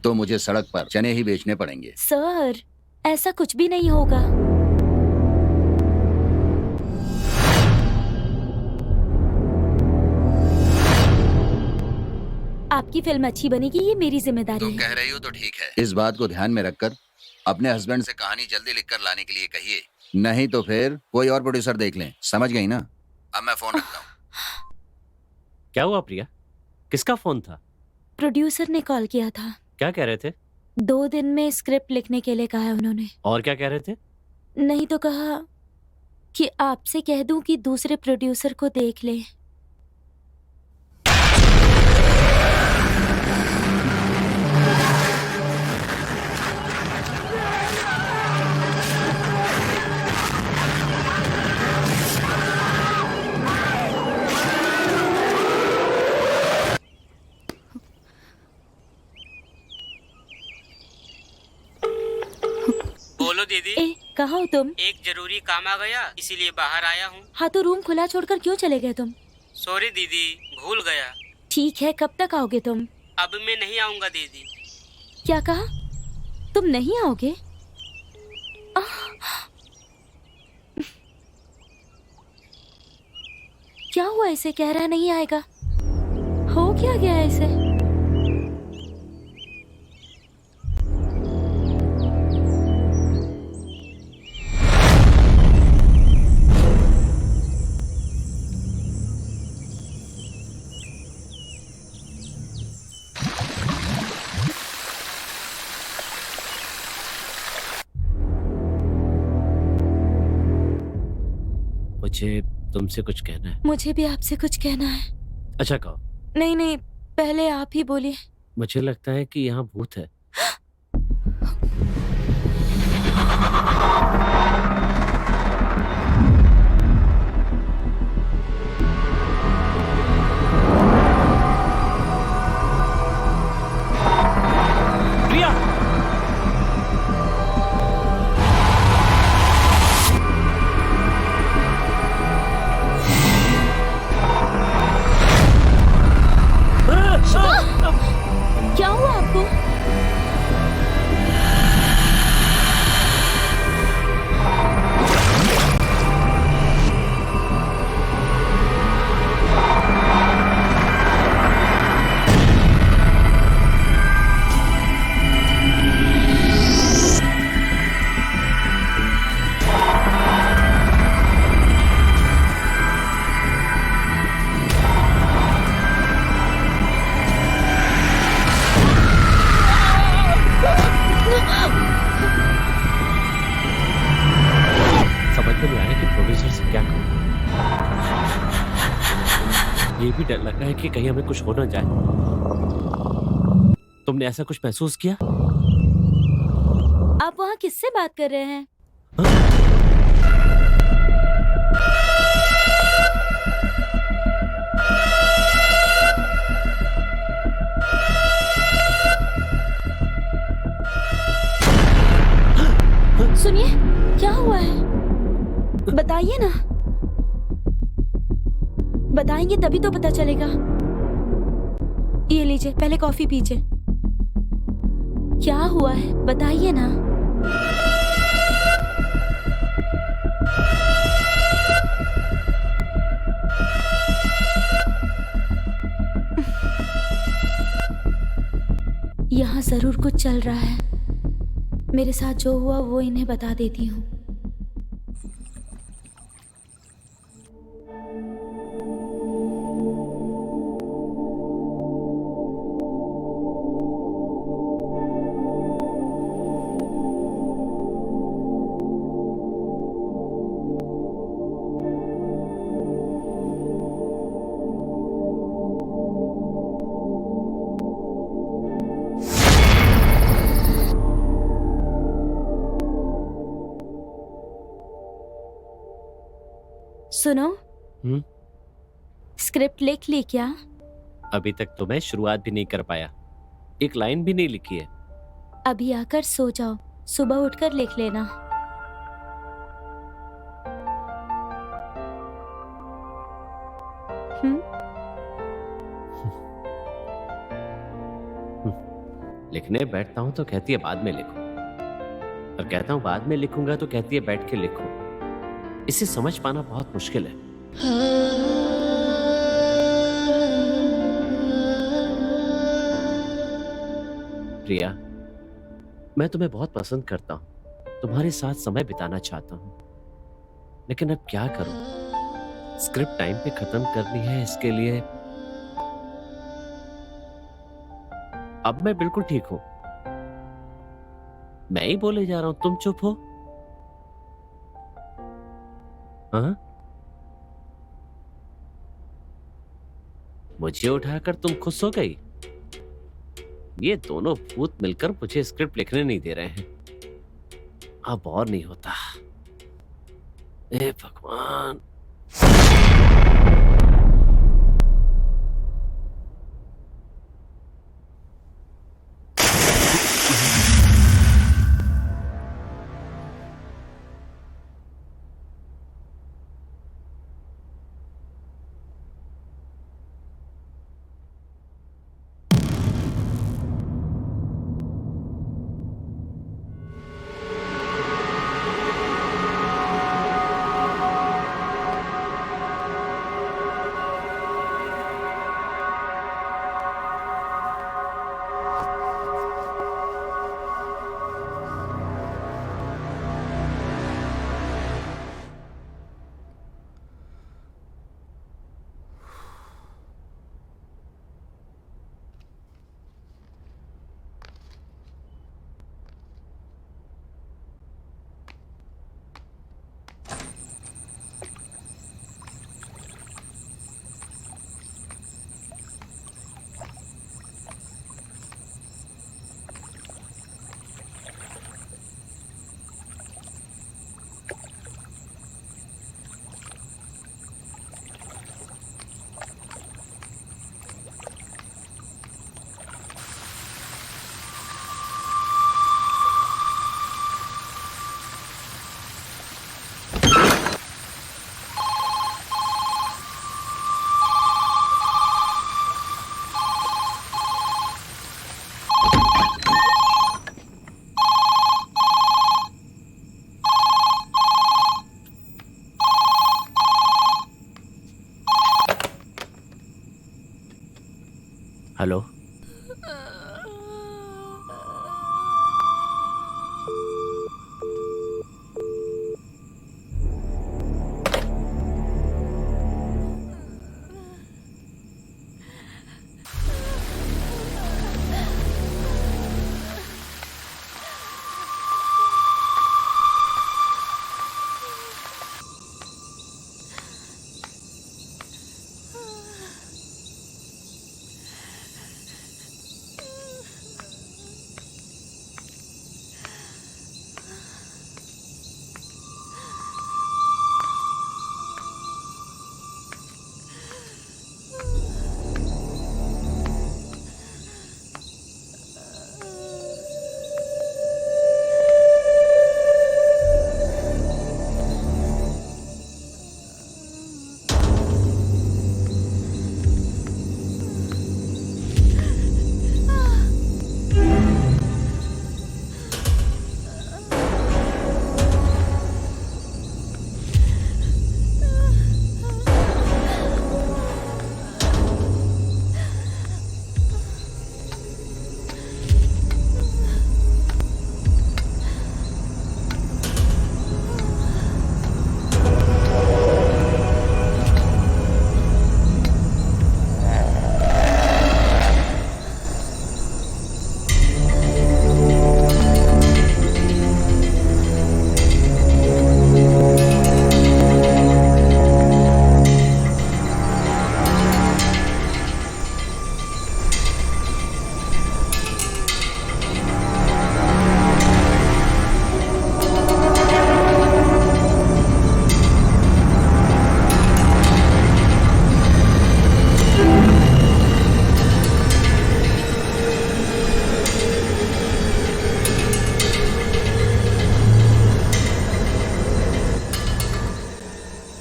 तो मुझे सड़क पर चने ही बेचने पड़ेंगे। सर, ऐसा कुछ भी नहीं होगा। आपकी फिल्म अच्छी बनेगी ये मेरी जिम्मेदारी तुम है। कह रही हो तो ठीक है। इस बात को ध्यान में रखकर अपने हस्बैंड से कहानी जल्दी लिखकर लाने के लिए कहिए, नहीं तो फिर कोई और प्रोड्यूसर देख लें। समझ गई ना? अब मैं फोन रखता हूँ। क्या हुआ प्रिया? किसका फोन था? प्रोड्यूसर ने कॉल किया था। क्या कह रहे थे? 2 दिन में स्क्रिप्ट लिखने के लिए कहा है उन्होंने। और क्या कह रहे थे? नहीं तो कहा कि आपसे कह दूं कि दूसरे प्रोड्यूसर को देख ले। बोलो दीदी। ए, कहाँ हो तुम? एक जरूरी काम आ गया इसीलिए बाहर आया हूँ। हाँ, तो रूम खुला छोड़कर क्यों चले गए तुम? सॉरी दीदी, भूल गया। ठीक है, कब तक आओगे तुम? अब मैं नहीं आऊँगा दीदी। क्या कहा? तुम नहीं आओगे? आह! क्या हुआ इसे? कह रहा नहीं आएगा। हो क्या गया इसे? मुझे तुमसे कुछ कहना है। मुझे भी आपसे कुछ कहना है। अच्छा कहो। नहीं नहीं, पहले आप ही बोलिए। मुझे लगता है कि यहाँ भूत है। प्रिया! क्या हुआ आपको? समझ में नहीं आ रहा कि प्रोड्यूसर से क्या कहूँ। ये भी डर लग रहा है कि कहीं हमें कुछ हो ना जाए। तुमने ऐसा कुछ महसूस किया? आप वहाँ किससे बात कर रहे हैं? सुनिए, क्या हुआ है? बताइए ना। बताएंगे तभी तो पता चलेगा। ये लीजिए, पहले कॉफी पीजिए। क्या हुआ है बताइए ना। यहाँ जरूर कुछ चल रहा है। मेरे साथ जो हुआ वो इन्हें बता देती हूँ। सुनो, हम्म? स्क्रिप्ट लिख ली क्या? अभी तक तो मैं शुरुआत भी नहीं कर पाया, एक लाइन भी नहीं लिखी है। अभी आकर सो जाओ, सुबह उठकर लिख लेना। लिखने बैठता हूं तो कहती है बाद में लिखो, और कहता हूं बाद में लिखूंगा तो कहती है बैठ के लिखो। इसे समझ पाना बहुत मुश्किल है। प्रिया, मैं तुम्हें बहुत पसंद करता हूं, तुम्हारे साथ समय बिताना चाहता हूं, लेकिन अब क्या करूं? स्क्रिप्ट टाइम पे खत्म करनी है, इसके लिए अब मैं बिल्कुल ठीक हूं। मैं ही बोले जा रहा हूं, तुम चुप हो। हाँ? मुझे उठाकर तुम खुश हो गई? ये दोनों भूत मिलकर मुझे स्क्रिप्ट लिखने नहीं दे रहे हैं। अब और नहीं होता। ए भगवान। हेलो,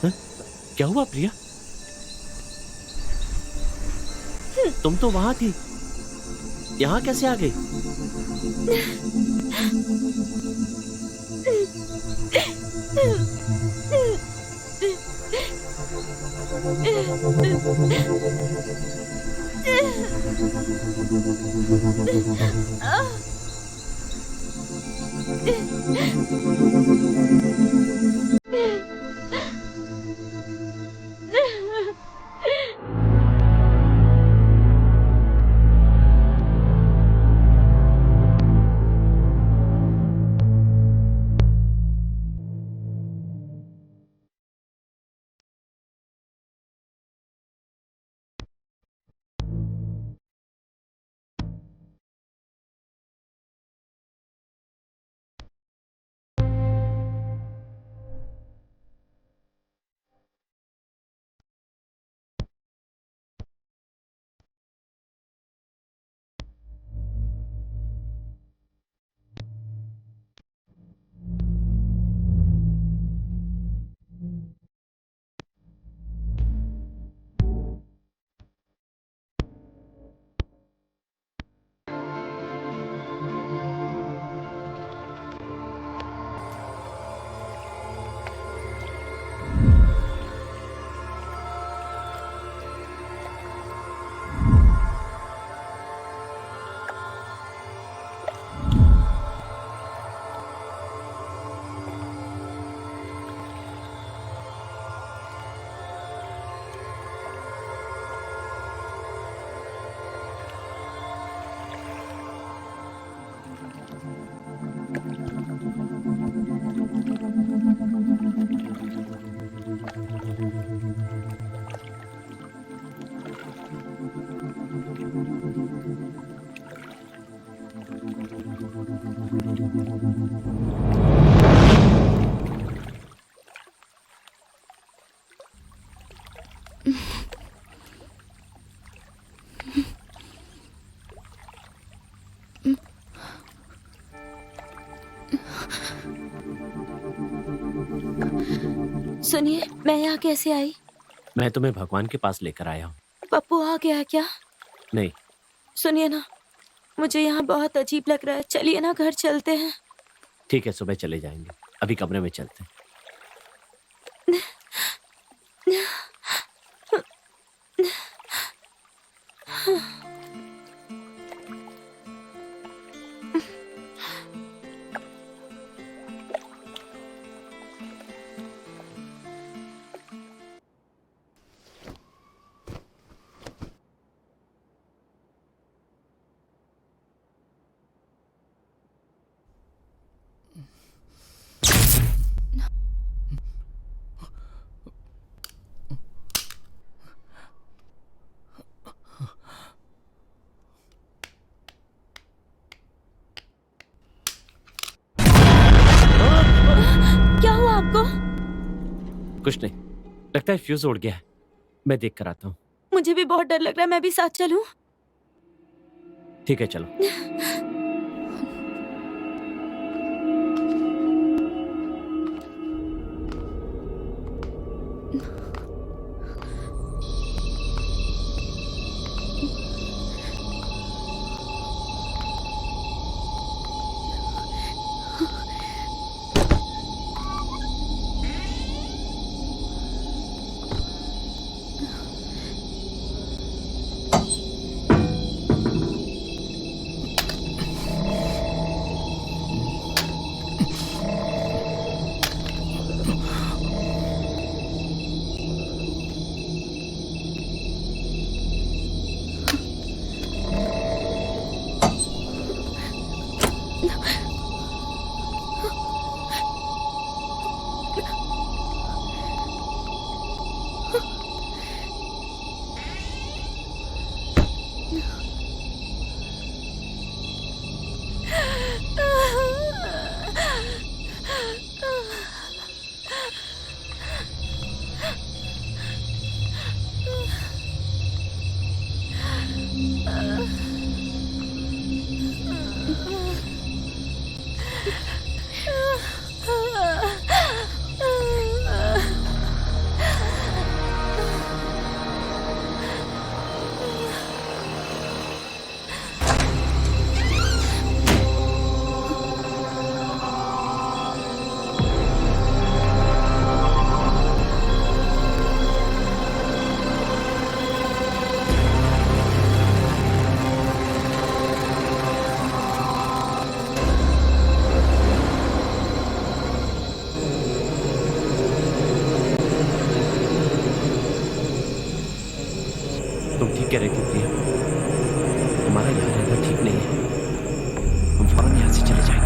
क्या हुआ प्रिया? तुम तो वहां थी, यहाँ कैसे आ गई? सुनिए, मैं यहाँ कैसे आई? मैं तुम्हें भगवान के पास लेकर आया हूँ। पप्पू आ गया क्या? नहीं। सुनिए ना, मुझे यहाँ बहुत अजीब लग रहा है। चलिए ना, घर चलते हैं। ठीक है, सुबह चले जाएंगे। अभी कमरे में चलते हैं। क्या हुआ आपको? कुछ नहीं, लगता है फ्यूज उड़ गया है। मैं देख कर आता हूँ। मुझे भी बहुत डर लग रहा है। मैं भी साथ चलूं? ठीक है, चलो। तुम ठीक कह रही थी प्रिया, तुम्हारा यहाँ रहना ठीक नहीं है। हम फौरन यहाँ से चले जाएंगे।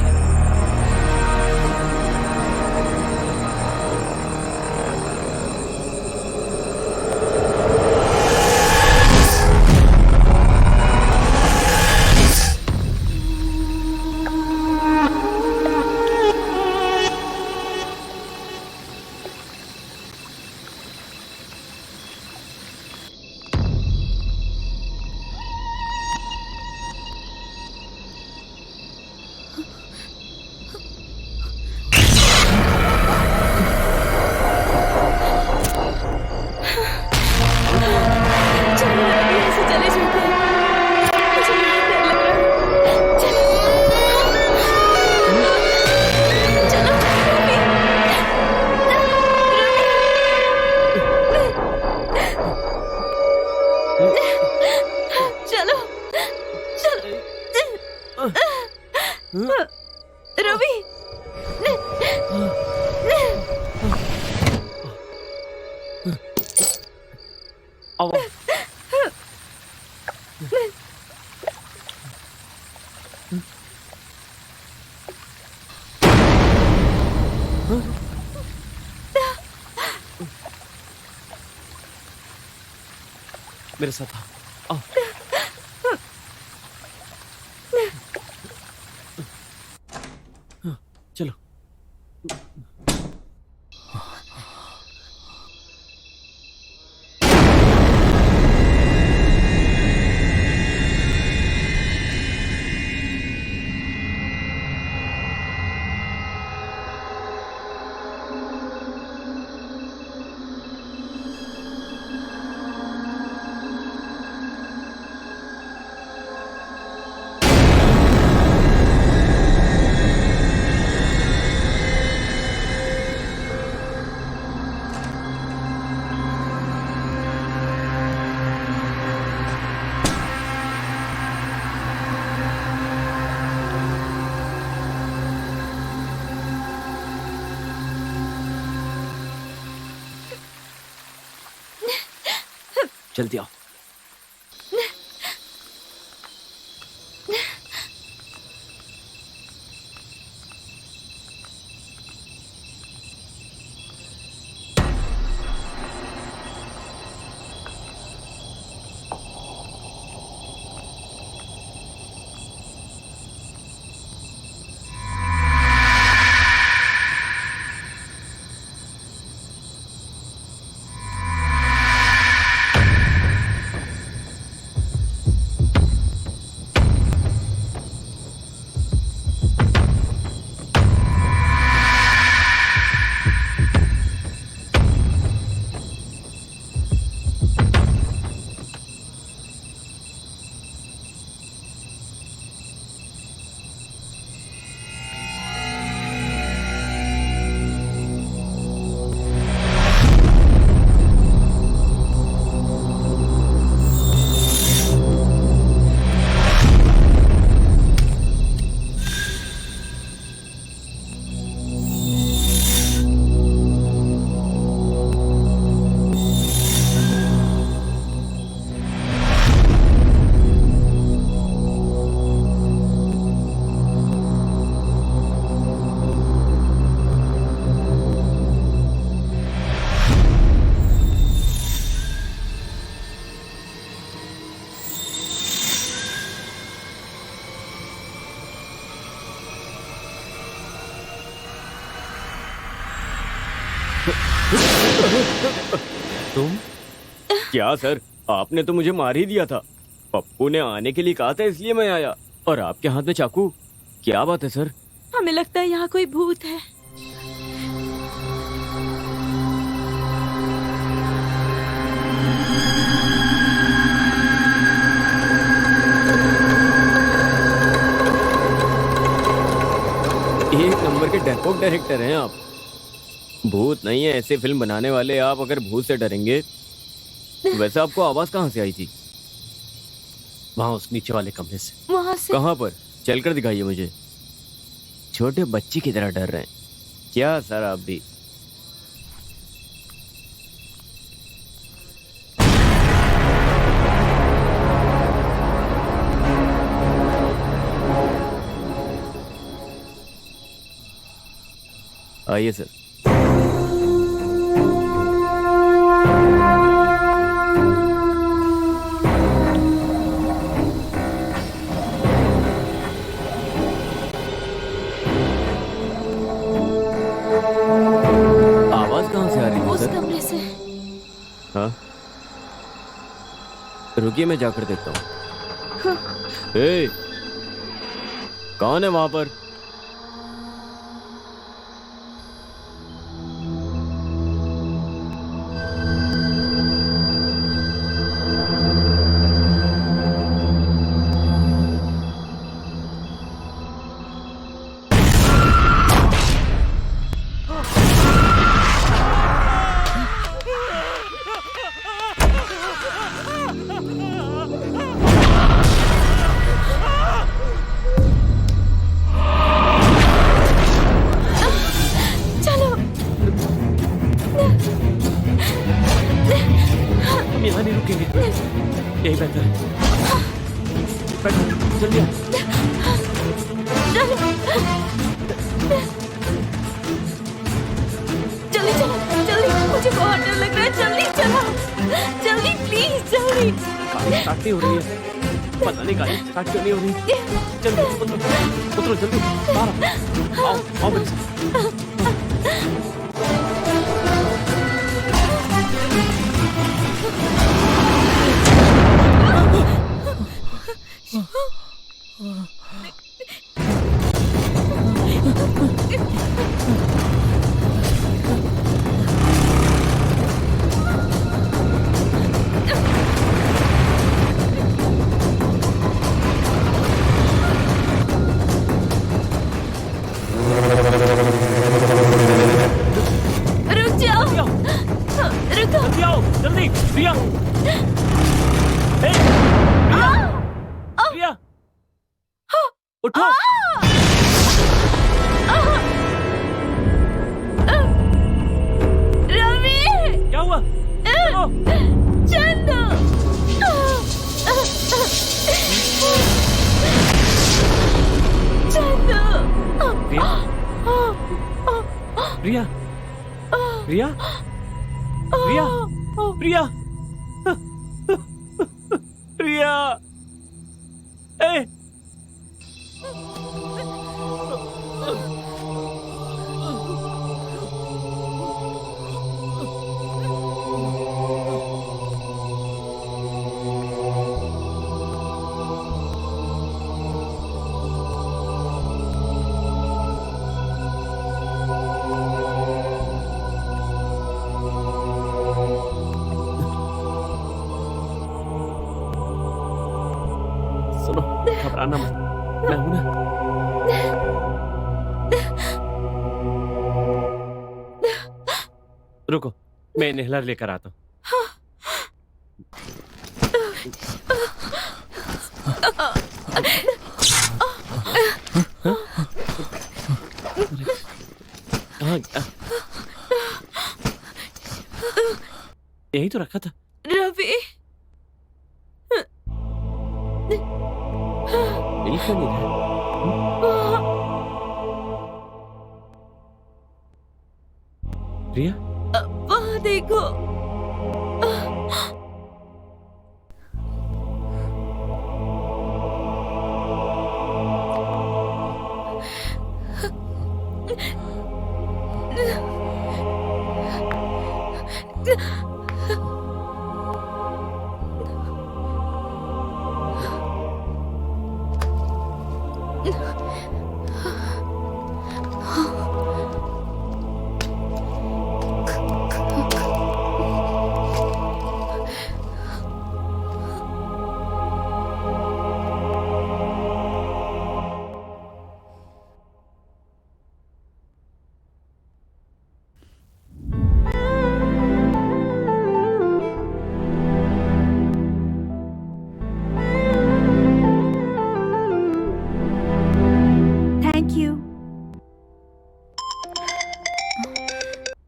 रवि, आओ। मेरे साथ आओ। चलो। जल्दी आओ। तुम? क्या सर, आपने तो मुझे मार ही दिया था। पप्पू ने आने के लिए कहा था, इसलिए मैं आया। और आपके हाथ में चाकू, क्या बात है सर? हमें लगता है यहाँ कोई भूत है। एक नंबर के डरपोक डायरेक्टर हैं आप। भूत नहीं है ऐसे फिल्म बनाने वाले आप, अगर भूत से डरेंगे। वैसे आपको आवाज कहाँ से आई थी? वहां उस नीचे वाले कमरे से। वहाँ से? कहाँ पर? चलकर दिखाइए मुझे। छोटे बच्चे की तरह डर रहे हैं क्या सर आप भी? आइए सर। आवाज कहाँ से आ रही है उस सर? कमरे से। हाँ, रुकिए मैं जाकर देखता हूँ। ए, कौन है वहां पर? हम यहाँ नहीं रुकेंगे, यही बेहतर है। बैठो, जल्दी आओ। जल्दी चलो, जल्दी, मुझे बहुत डर लग रहा है। जल्दी चलो, जल्दी प्लीज, जल्दी। गाड़ी स्टार्ट नहीं हो रही है, पता नहीं गाड़ी स्टार्ट क्यों नहीं हो रही। जल्दी उतरो, उतरो जल्दी, बाहर आओ, आओ मेरे साथ। रुक जाओ, रुको। जल्दी आओ, जल्दी, प्रिया। ए, प्रिया, उठो। रवि, क्या हुआ? चलो। चंदू। चंदू। प्रिया, प्रिया, प्रिया, प्रिया, प्रिया, प्रिया, ए, सुनो, घबराना मत, मैं हूं ना। रुको, मैं इनहेलर लेकर आता हूँ। यही तो रखा था। रवि, मिल क्यों नहीं रहा? प्रिया, वहाँ देखो। Thank you.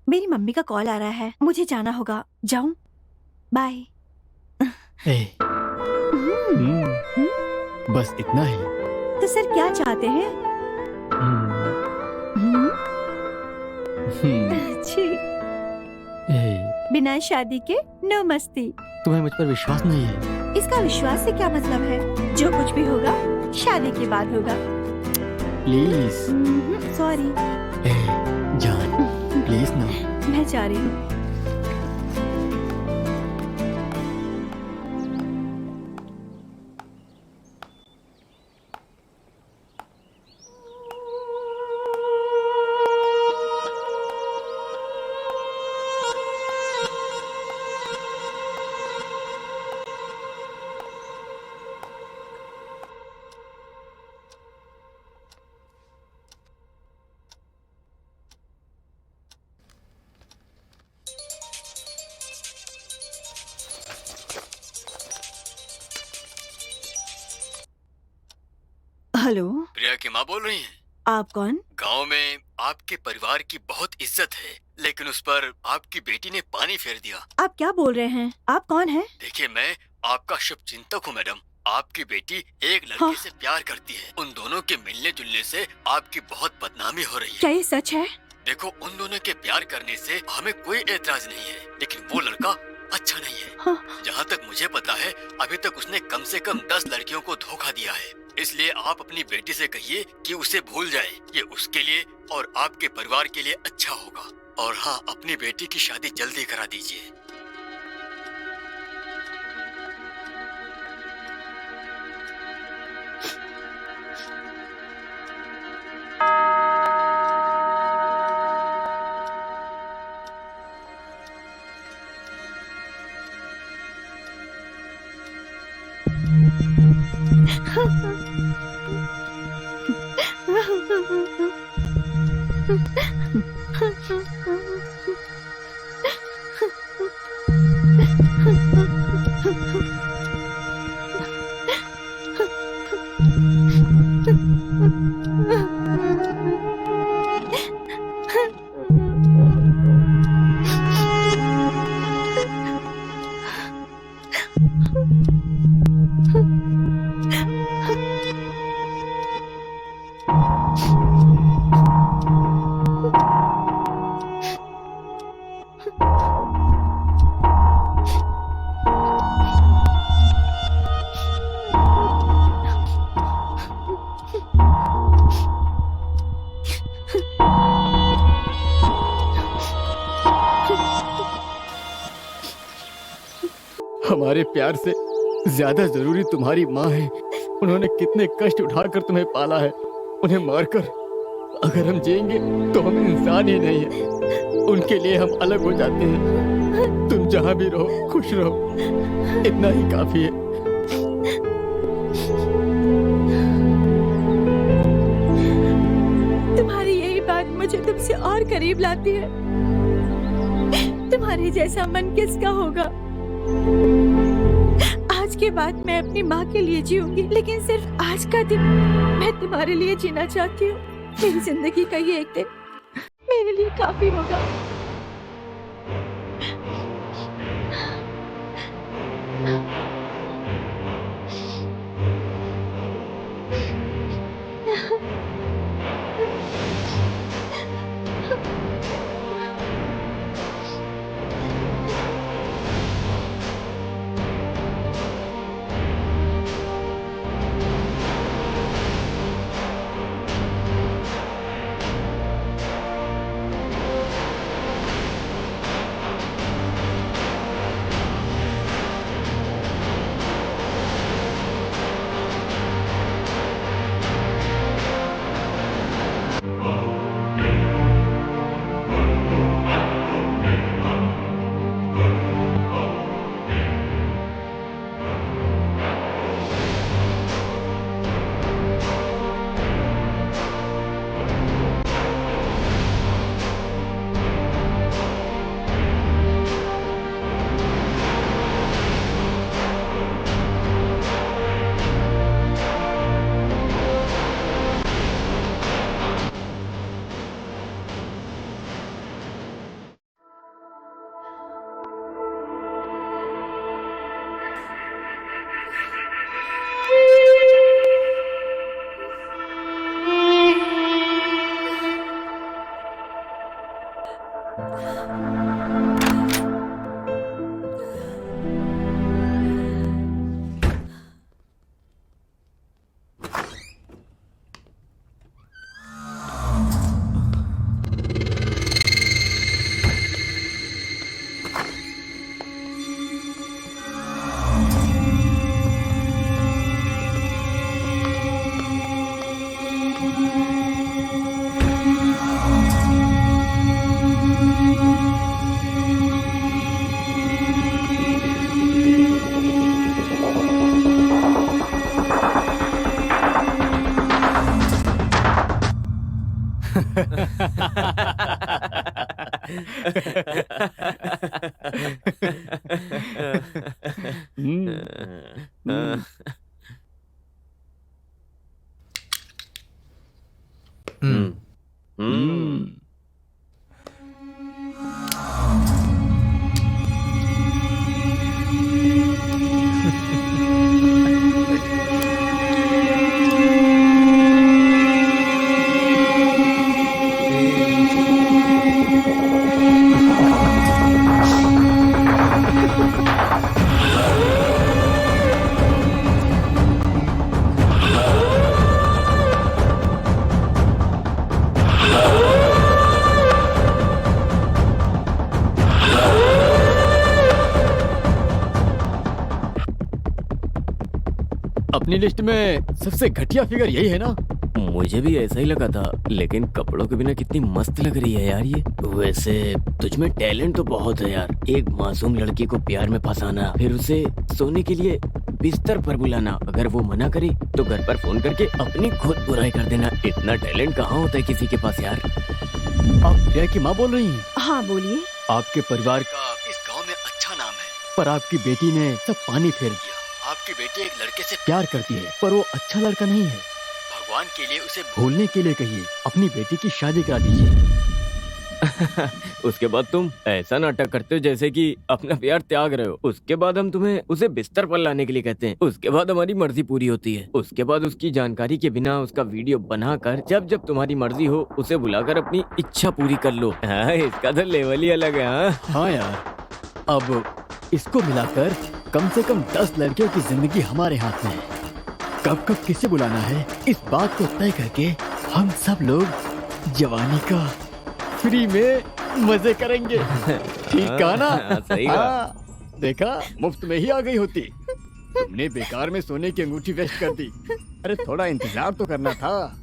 मेरी मम्मी का कॉल आ रहा है, मुझे जाना होगा। जाऊं? बाय। बस इतना ही। तो सर क्या चाहते हैं? हम्म? छी, बिना शादी के नो मस्ती। तुम्हें मुझ पर विश्वास नहीं है? इसका विश्वास से क्या मतलब है? जो कुछ भी होगा शादी के बाद होगा। प्लीज। सॉरी। जान, प्लीज ना। मैं जा रही हूँ। हेलो, प्रिया की माँ बोल रही हैं? आप कौन? गांव में आपके परिवार की बहुत इज्जत है, लेकिन उस पर आपकी बेटी ने पानी फेर दिया। आप क्या बोल रहे हैं? आप कौन हैं? देखिए, मैं आपका शुभ चिंतक हूँ मैडम। आपकी बेटी एक लड़के हाँ। से प्यार करती है। उन दोनों के मिलने जुलने से आपकी बहुत बदनामी हो रही क्या है। ये सच है? देखो, उन दोनों के प्यार करने से हमें कोई एतराज नहीं है, लेकिन वो लड़का अच्छा नहीं है। हाँ। जहाँ तक मुझे पता है, अभी तक उसने कम से कम 10 लड़कियों को धोखा दिया है। इसलिए आप अपनी बेटी से कहिए कि उसे भूल जाए। ये उसके लिए और आपके परिवार के लिए अच्छा होगा। और हाँ, अपनी बेटी की शादी जल्दी करा दीजिए। हमारे प्यार से ज्यादा जरूरी तुम्हारी माँ है। उन्होंने कितने कष्ट उठाकर तुम्हें पाला है। उन्हें मारकर अगर हम जिएंगे तो हम इंसान ही नहीं है। उनके लिए हम अलग हो जाते हैं। तुम जहाँ भी रहो खुश रहो, इतना ही काफी है। तुम्हारी यही बात मुझे तुमसे और करीब लाती है। तुम्हारे जैसा मन किसका होगा? आज के बाद मैं अपनी माँ के लिए जीऊंगी, लेकिन सिर्फ आज का दिन मैं तुम्हारे लिए जीना चाहती हूँ। मेरी जिंदगी का ये एक दिन मेरे लिए काफी होगा। हम्म, हम्म। अपनी लिस्ट में सबसे घटिया फिगर यही है ना? मुझे भी ऐसा ही लगा था, लेकिन कपड़ों के बिना कितनी मस्त लग रही है यार ये। वैसे तुझ में टैलेंट तो बहुत है यार। एक मासूम लड़की को प्यार में फंसाना, फिर उसे सोने के लिए बिस्तर पर बुलाना, अगर वो मना करे तो घर पर फोन करके अपनी खुद बुराई कर देना। इतना टैलेंट कहाँ होता है किसी के पास यार। आप प्रिया की माँ बोल रही हैं? हाँ बोलिए। आपके परिवार का इस गांव में अच्छा नाम है। पर आपकी बेटी ने सब पानी फेर दिया। आपकी बेटी एक लड़के से प्यार करती है, पर वो अच्छा लड़का नहीं है। भगवान के लिए उसे भूलने के लिए कहिए, अपनी बेटी की शादी करा दीजिए। उसके बाद तुम ऐसा नाटक करते हो जैसे कि अपना प्यार त्याग रहे हो। उसके बाद हम तुम्हें उसे बिस्तर पर लाने के लिए कहते हैं। उसके बाद हमारी मर्जी पूरी होती है। उसके बाद उसकी जानकारी के बिना उसका वीडियो बनाकर जब जब तुम्हारी मर्जी हो उसे बुलाकर अपनी इच्छा पूरी कर लो। हाँ, इसका तो लेवल ही अलग है। हाँ हाँ यार, अब इसको मिलाकर कम से कम 10 लड़कियों की जिंदगी हमारे हाथ में है। कब कब किसे बुलाना है, इस बात को तय करके हम सब लोग जवानी का फ्री में मजे करेंगे। ठीक कहा ना? हाँ, सही कहा। हाँ, देखा, मुफ्त में ही आ गई होती। तुमने बेकार में सोने की अंगूठी वेस्ट कर दी। अरे थोड़ा इंतजार तो करना था।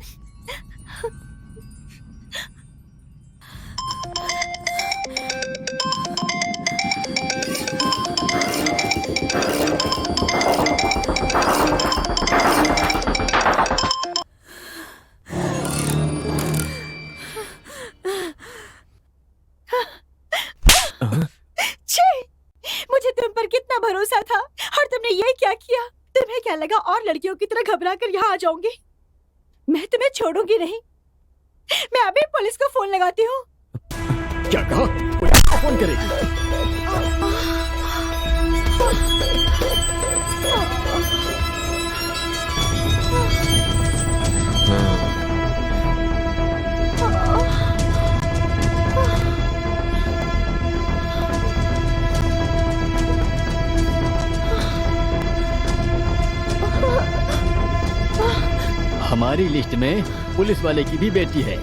छी! मुझे तुम पर कितना भरोसा था और तुमने ये क्या किया? तुम्हें क्या लगा और लड़कियों की तरह घबरा कर यहाँ आ जाऊंगी? मैं तुम्हें छोड़ूंगी नहीं। मैं अभी पुलिस को फोन लगाती हूँ। क्या कहा? पुलिस को फोन करेगी? हमारी लिस्ट में पुलिस वाले की भी बेटी है।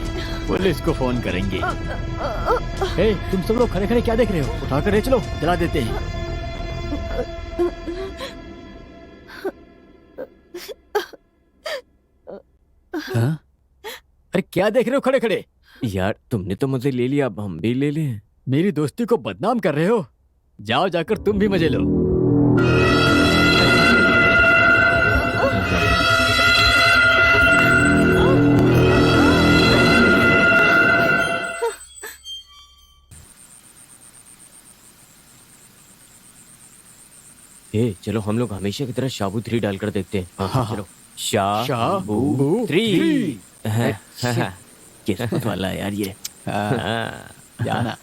पुलिस को फोन करेंगे। ए, तुम सब लोग खड़े खड़े क्या देख रहे हो? उठाकर ले चलो, जला देते हैं। हाँ? अरे क्या देख रहे हो खड़े खड़े? यार तुमने तो मजे ले लिया, अब हम भी ले लें। मेरी दोस्ती को बदनाम कर रहे हो? जाओ जाकर तुम भी मजे लो। चलो हम लोग हमेशा की तरह शाबू 3 डालकर देखते हैं। हाँ, हाँ। चलो शाबू शाबू 3। 3। किस्मत वाला है यार ये। हाँ, जाना।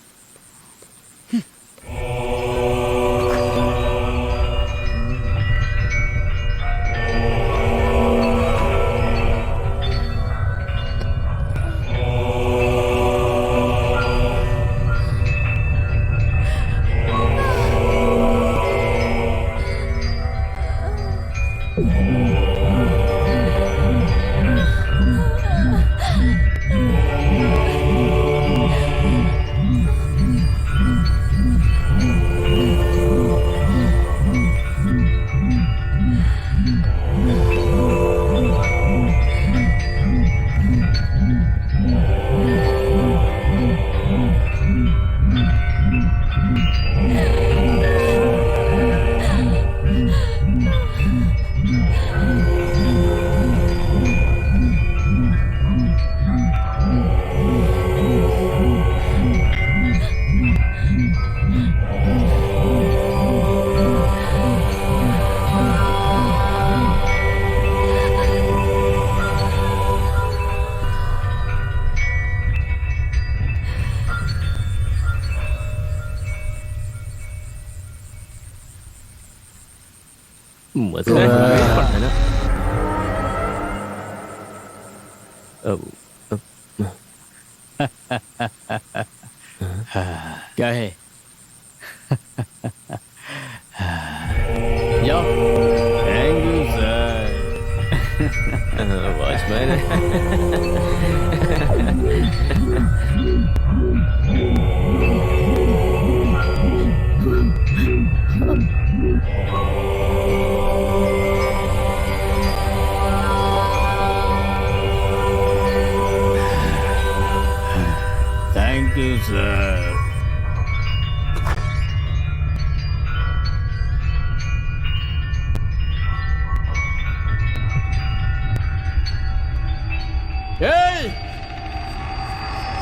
मजा पड़ता है ना। क्या है? जाओ। Thank you sir. Watchman. Thank you sir.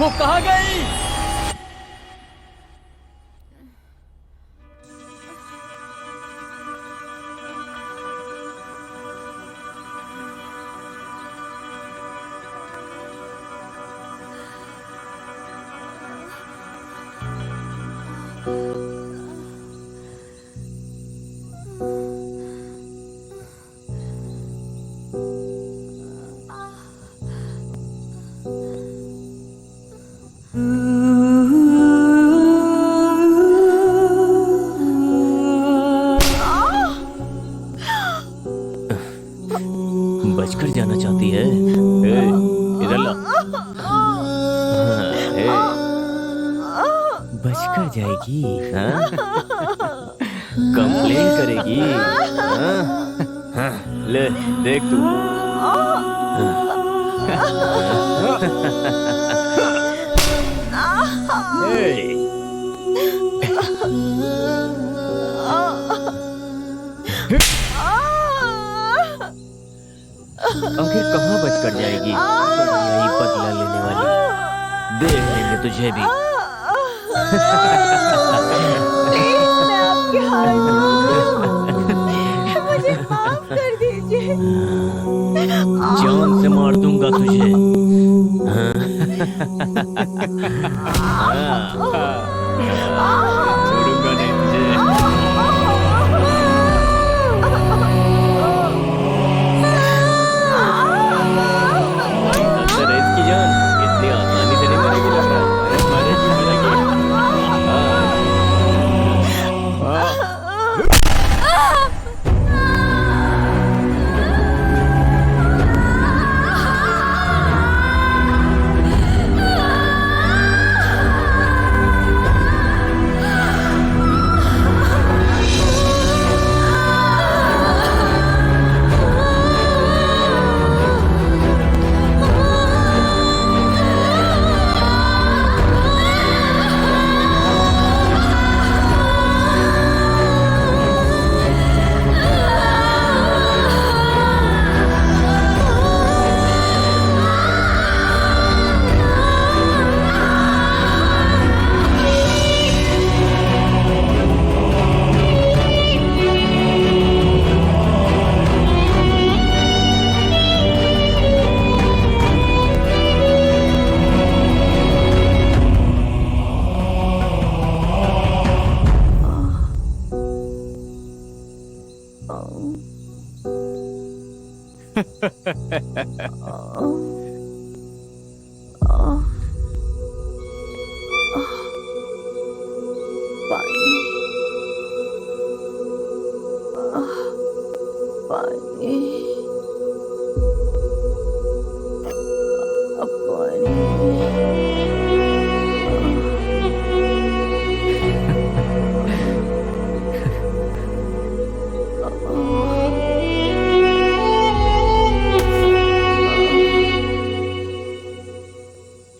वो कहाँ गई? बचकर जाना चाहती है? ए, इधर ला। ए, बचकर जाएगी? हाँ? कंप्लेन करेगी? हाँ? ले देख तू। आखिर कहाँ बचकर जाएगी? यही बदला लेने वाली। देख लेंगे तुझे भी। मैं आपके हाथ जोड़ती हूँ। मुझे माफ कर दीजिए। जान से मार दूंगा तुझे। छोड़ूंगा नहीं तुझे। अंदर है इसकी जान। इतनी आसानी से नहीं मरेगी लग रहा है। अरे मरेगी मरेगी।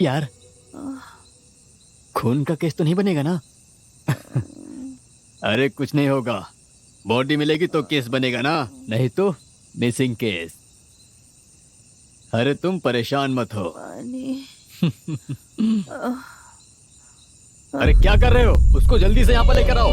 यार, खून का केस तो नहीं बनेगा ना? अरे कुछ नहीं होगा। बॉडी मिलेगी तो केस बनेगा ना, नहीं तो मिसिंग केस। अरे तुम परेशान मत हो। अरे क्या कर रहे हो? उसको जल्दी से यहाँ पर लेकर आओ।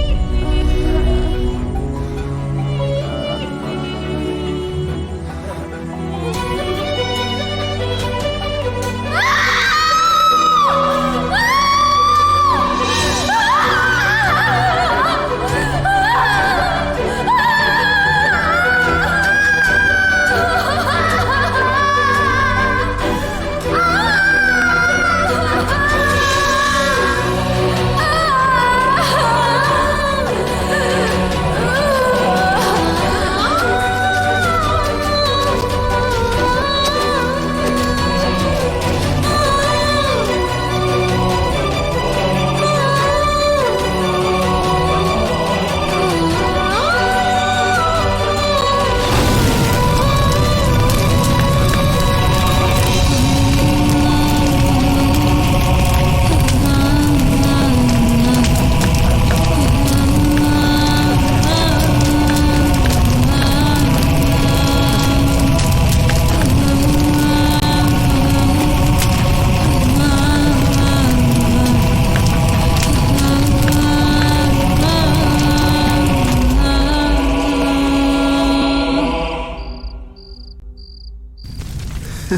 बोलो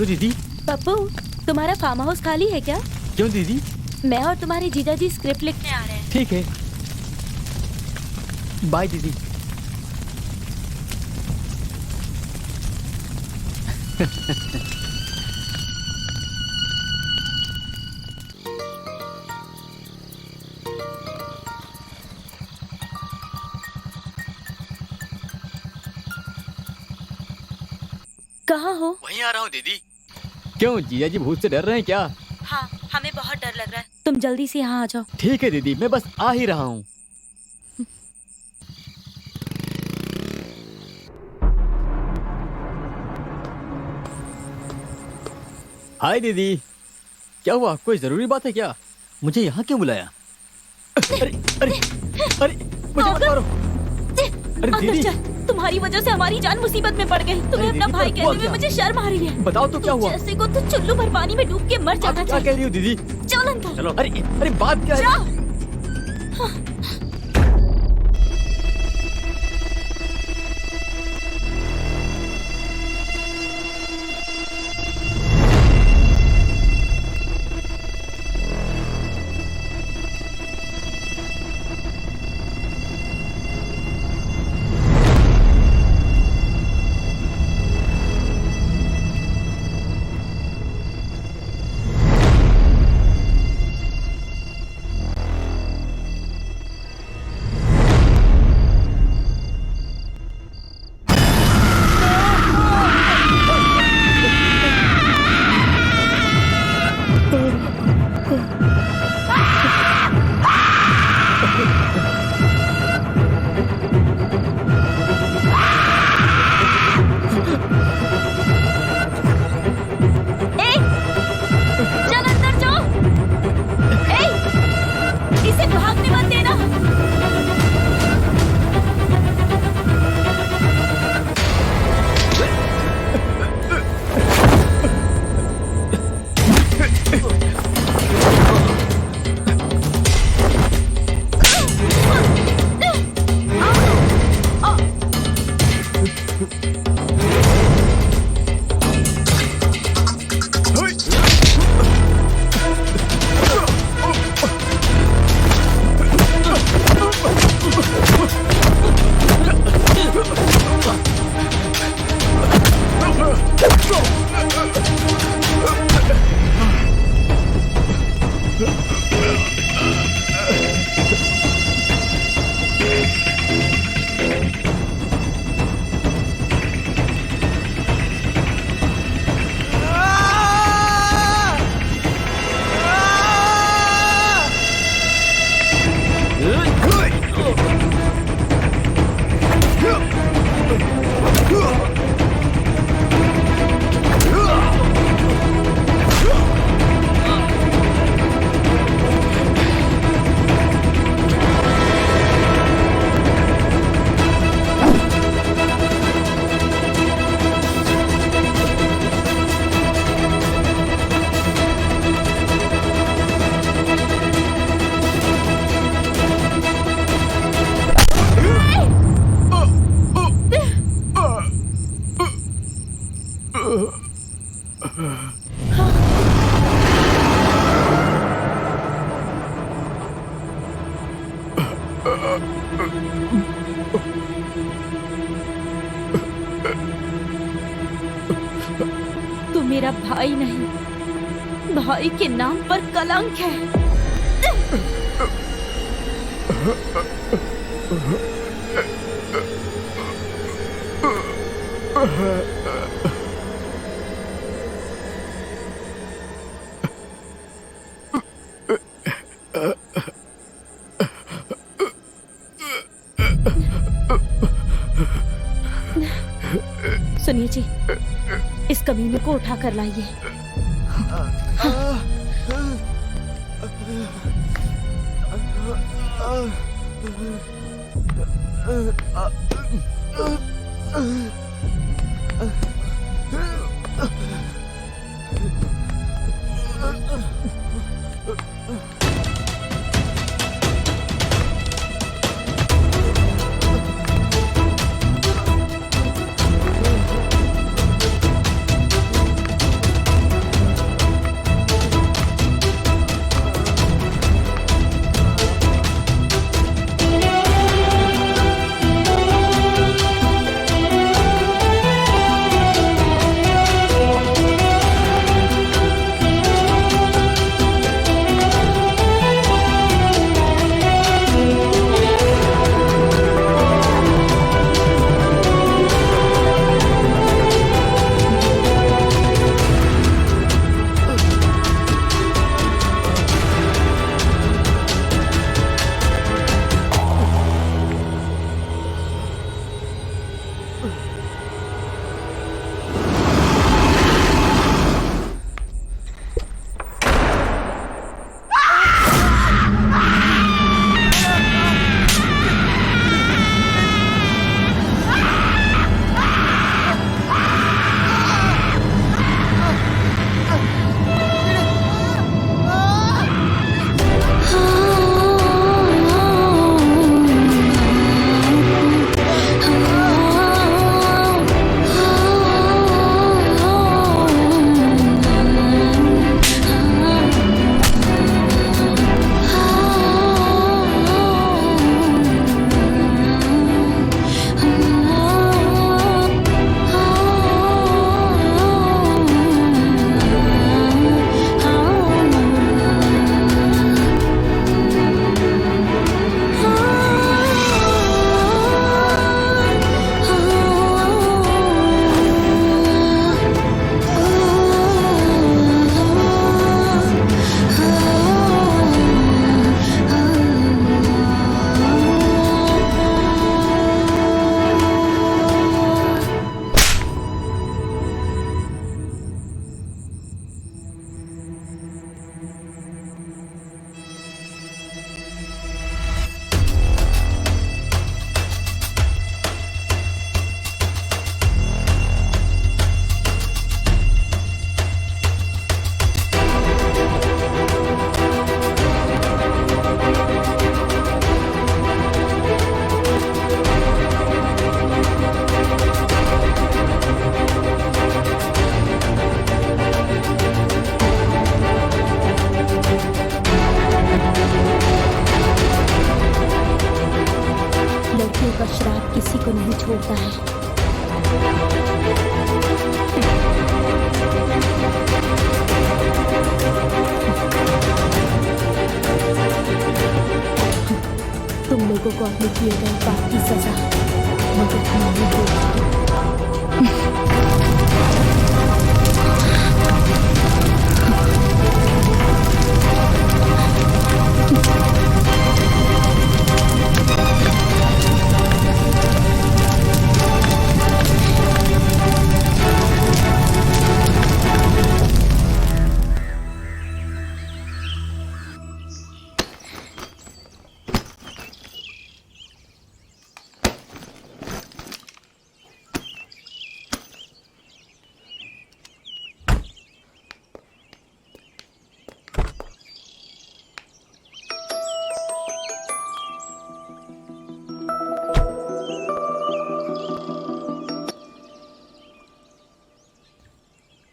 दीदी। पप्पू, तुम्हारा फार्म हाउस खाली है क्या? क्यों दीदी? मैं और तुम्हारे जीजा जी स्क्रिप्ट लिखने आ रहे हैं। ठीक है, बाय दीदी। कहाँ हो? वहीं आ रहा हूँ दीदी। क्यों जीजा जी भूत से डर रहे हैं क्या? हाँ, हमें बहुत डर लग रहा है। तुम जल्दी से यहाँ आ जाओ। ठीक है दीदी, मैं बस आ ही रहा हूँ। हाय दीदी, क्या हुआ? कोई जरूरी बात है क्या? मुझे यहाँ क्यों बुलाया? अरे अरे अरे, मुझे मत मारो। अरे अंदर दीदी, चल, तुम्हारी वजह से हमारी जान मुसीबत में पड़ गई। तुम्हें अरे अपना दीदी, भाई पर कहने हुआ में क्या? मुझे शर्म आ रही है। बताओ तो क्या हुआ? जैसे को तो चुल्लू भर पानी में डूब के मर आप जाना क्या चाहिए। कह रही हो दीदी? चल अंदर। चलो। अरे अरे, बात क्या है? जाओ। तू मेरा भाई नहीं, भाई के नाम पर कलंक है। सुनिए जी, इस कमीने को उठा कर लाइए। रिकॉर्ड में किए गए पाप की सजा मगर मैंने देखी।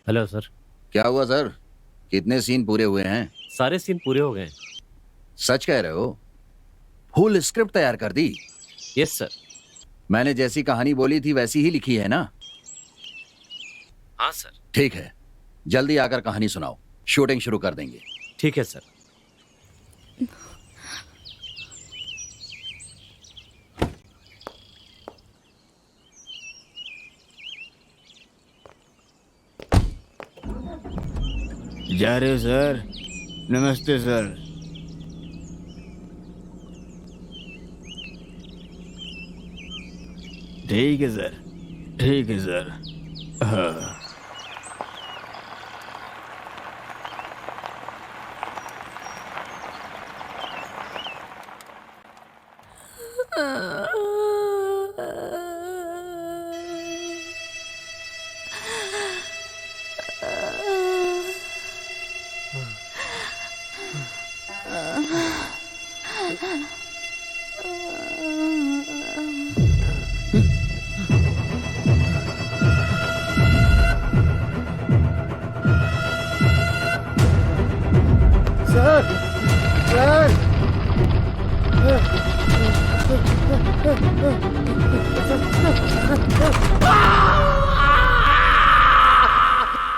Hello sir. क्या हुआ सर? कितने सीन पूरे हुए हैं? सारे सीन पूरे हो गए। सच कह रहे हो? फुल स्क्रिप्ट तैयार कर दी? Yes sir. मैंने जैसी कहानी बोली थी वैसी ही लिखी है ना? हाँ सर। ठीक है, जल्दी आकर कहानी सुनाओ, शूटिंग शुरू कर देंगे। ठीक है सर। जा रहे हो सर? नमस्ते सर। ठीक है सर, ठीक है सर। हाँ।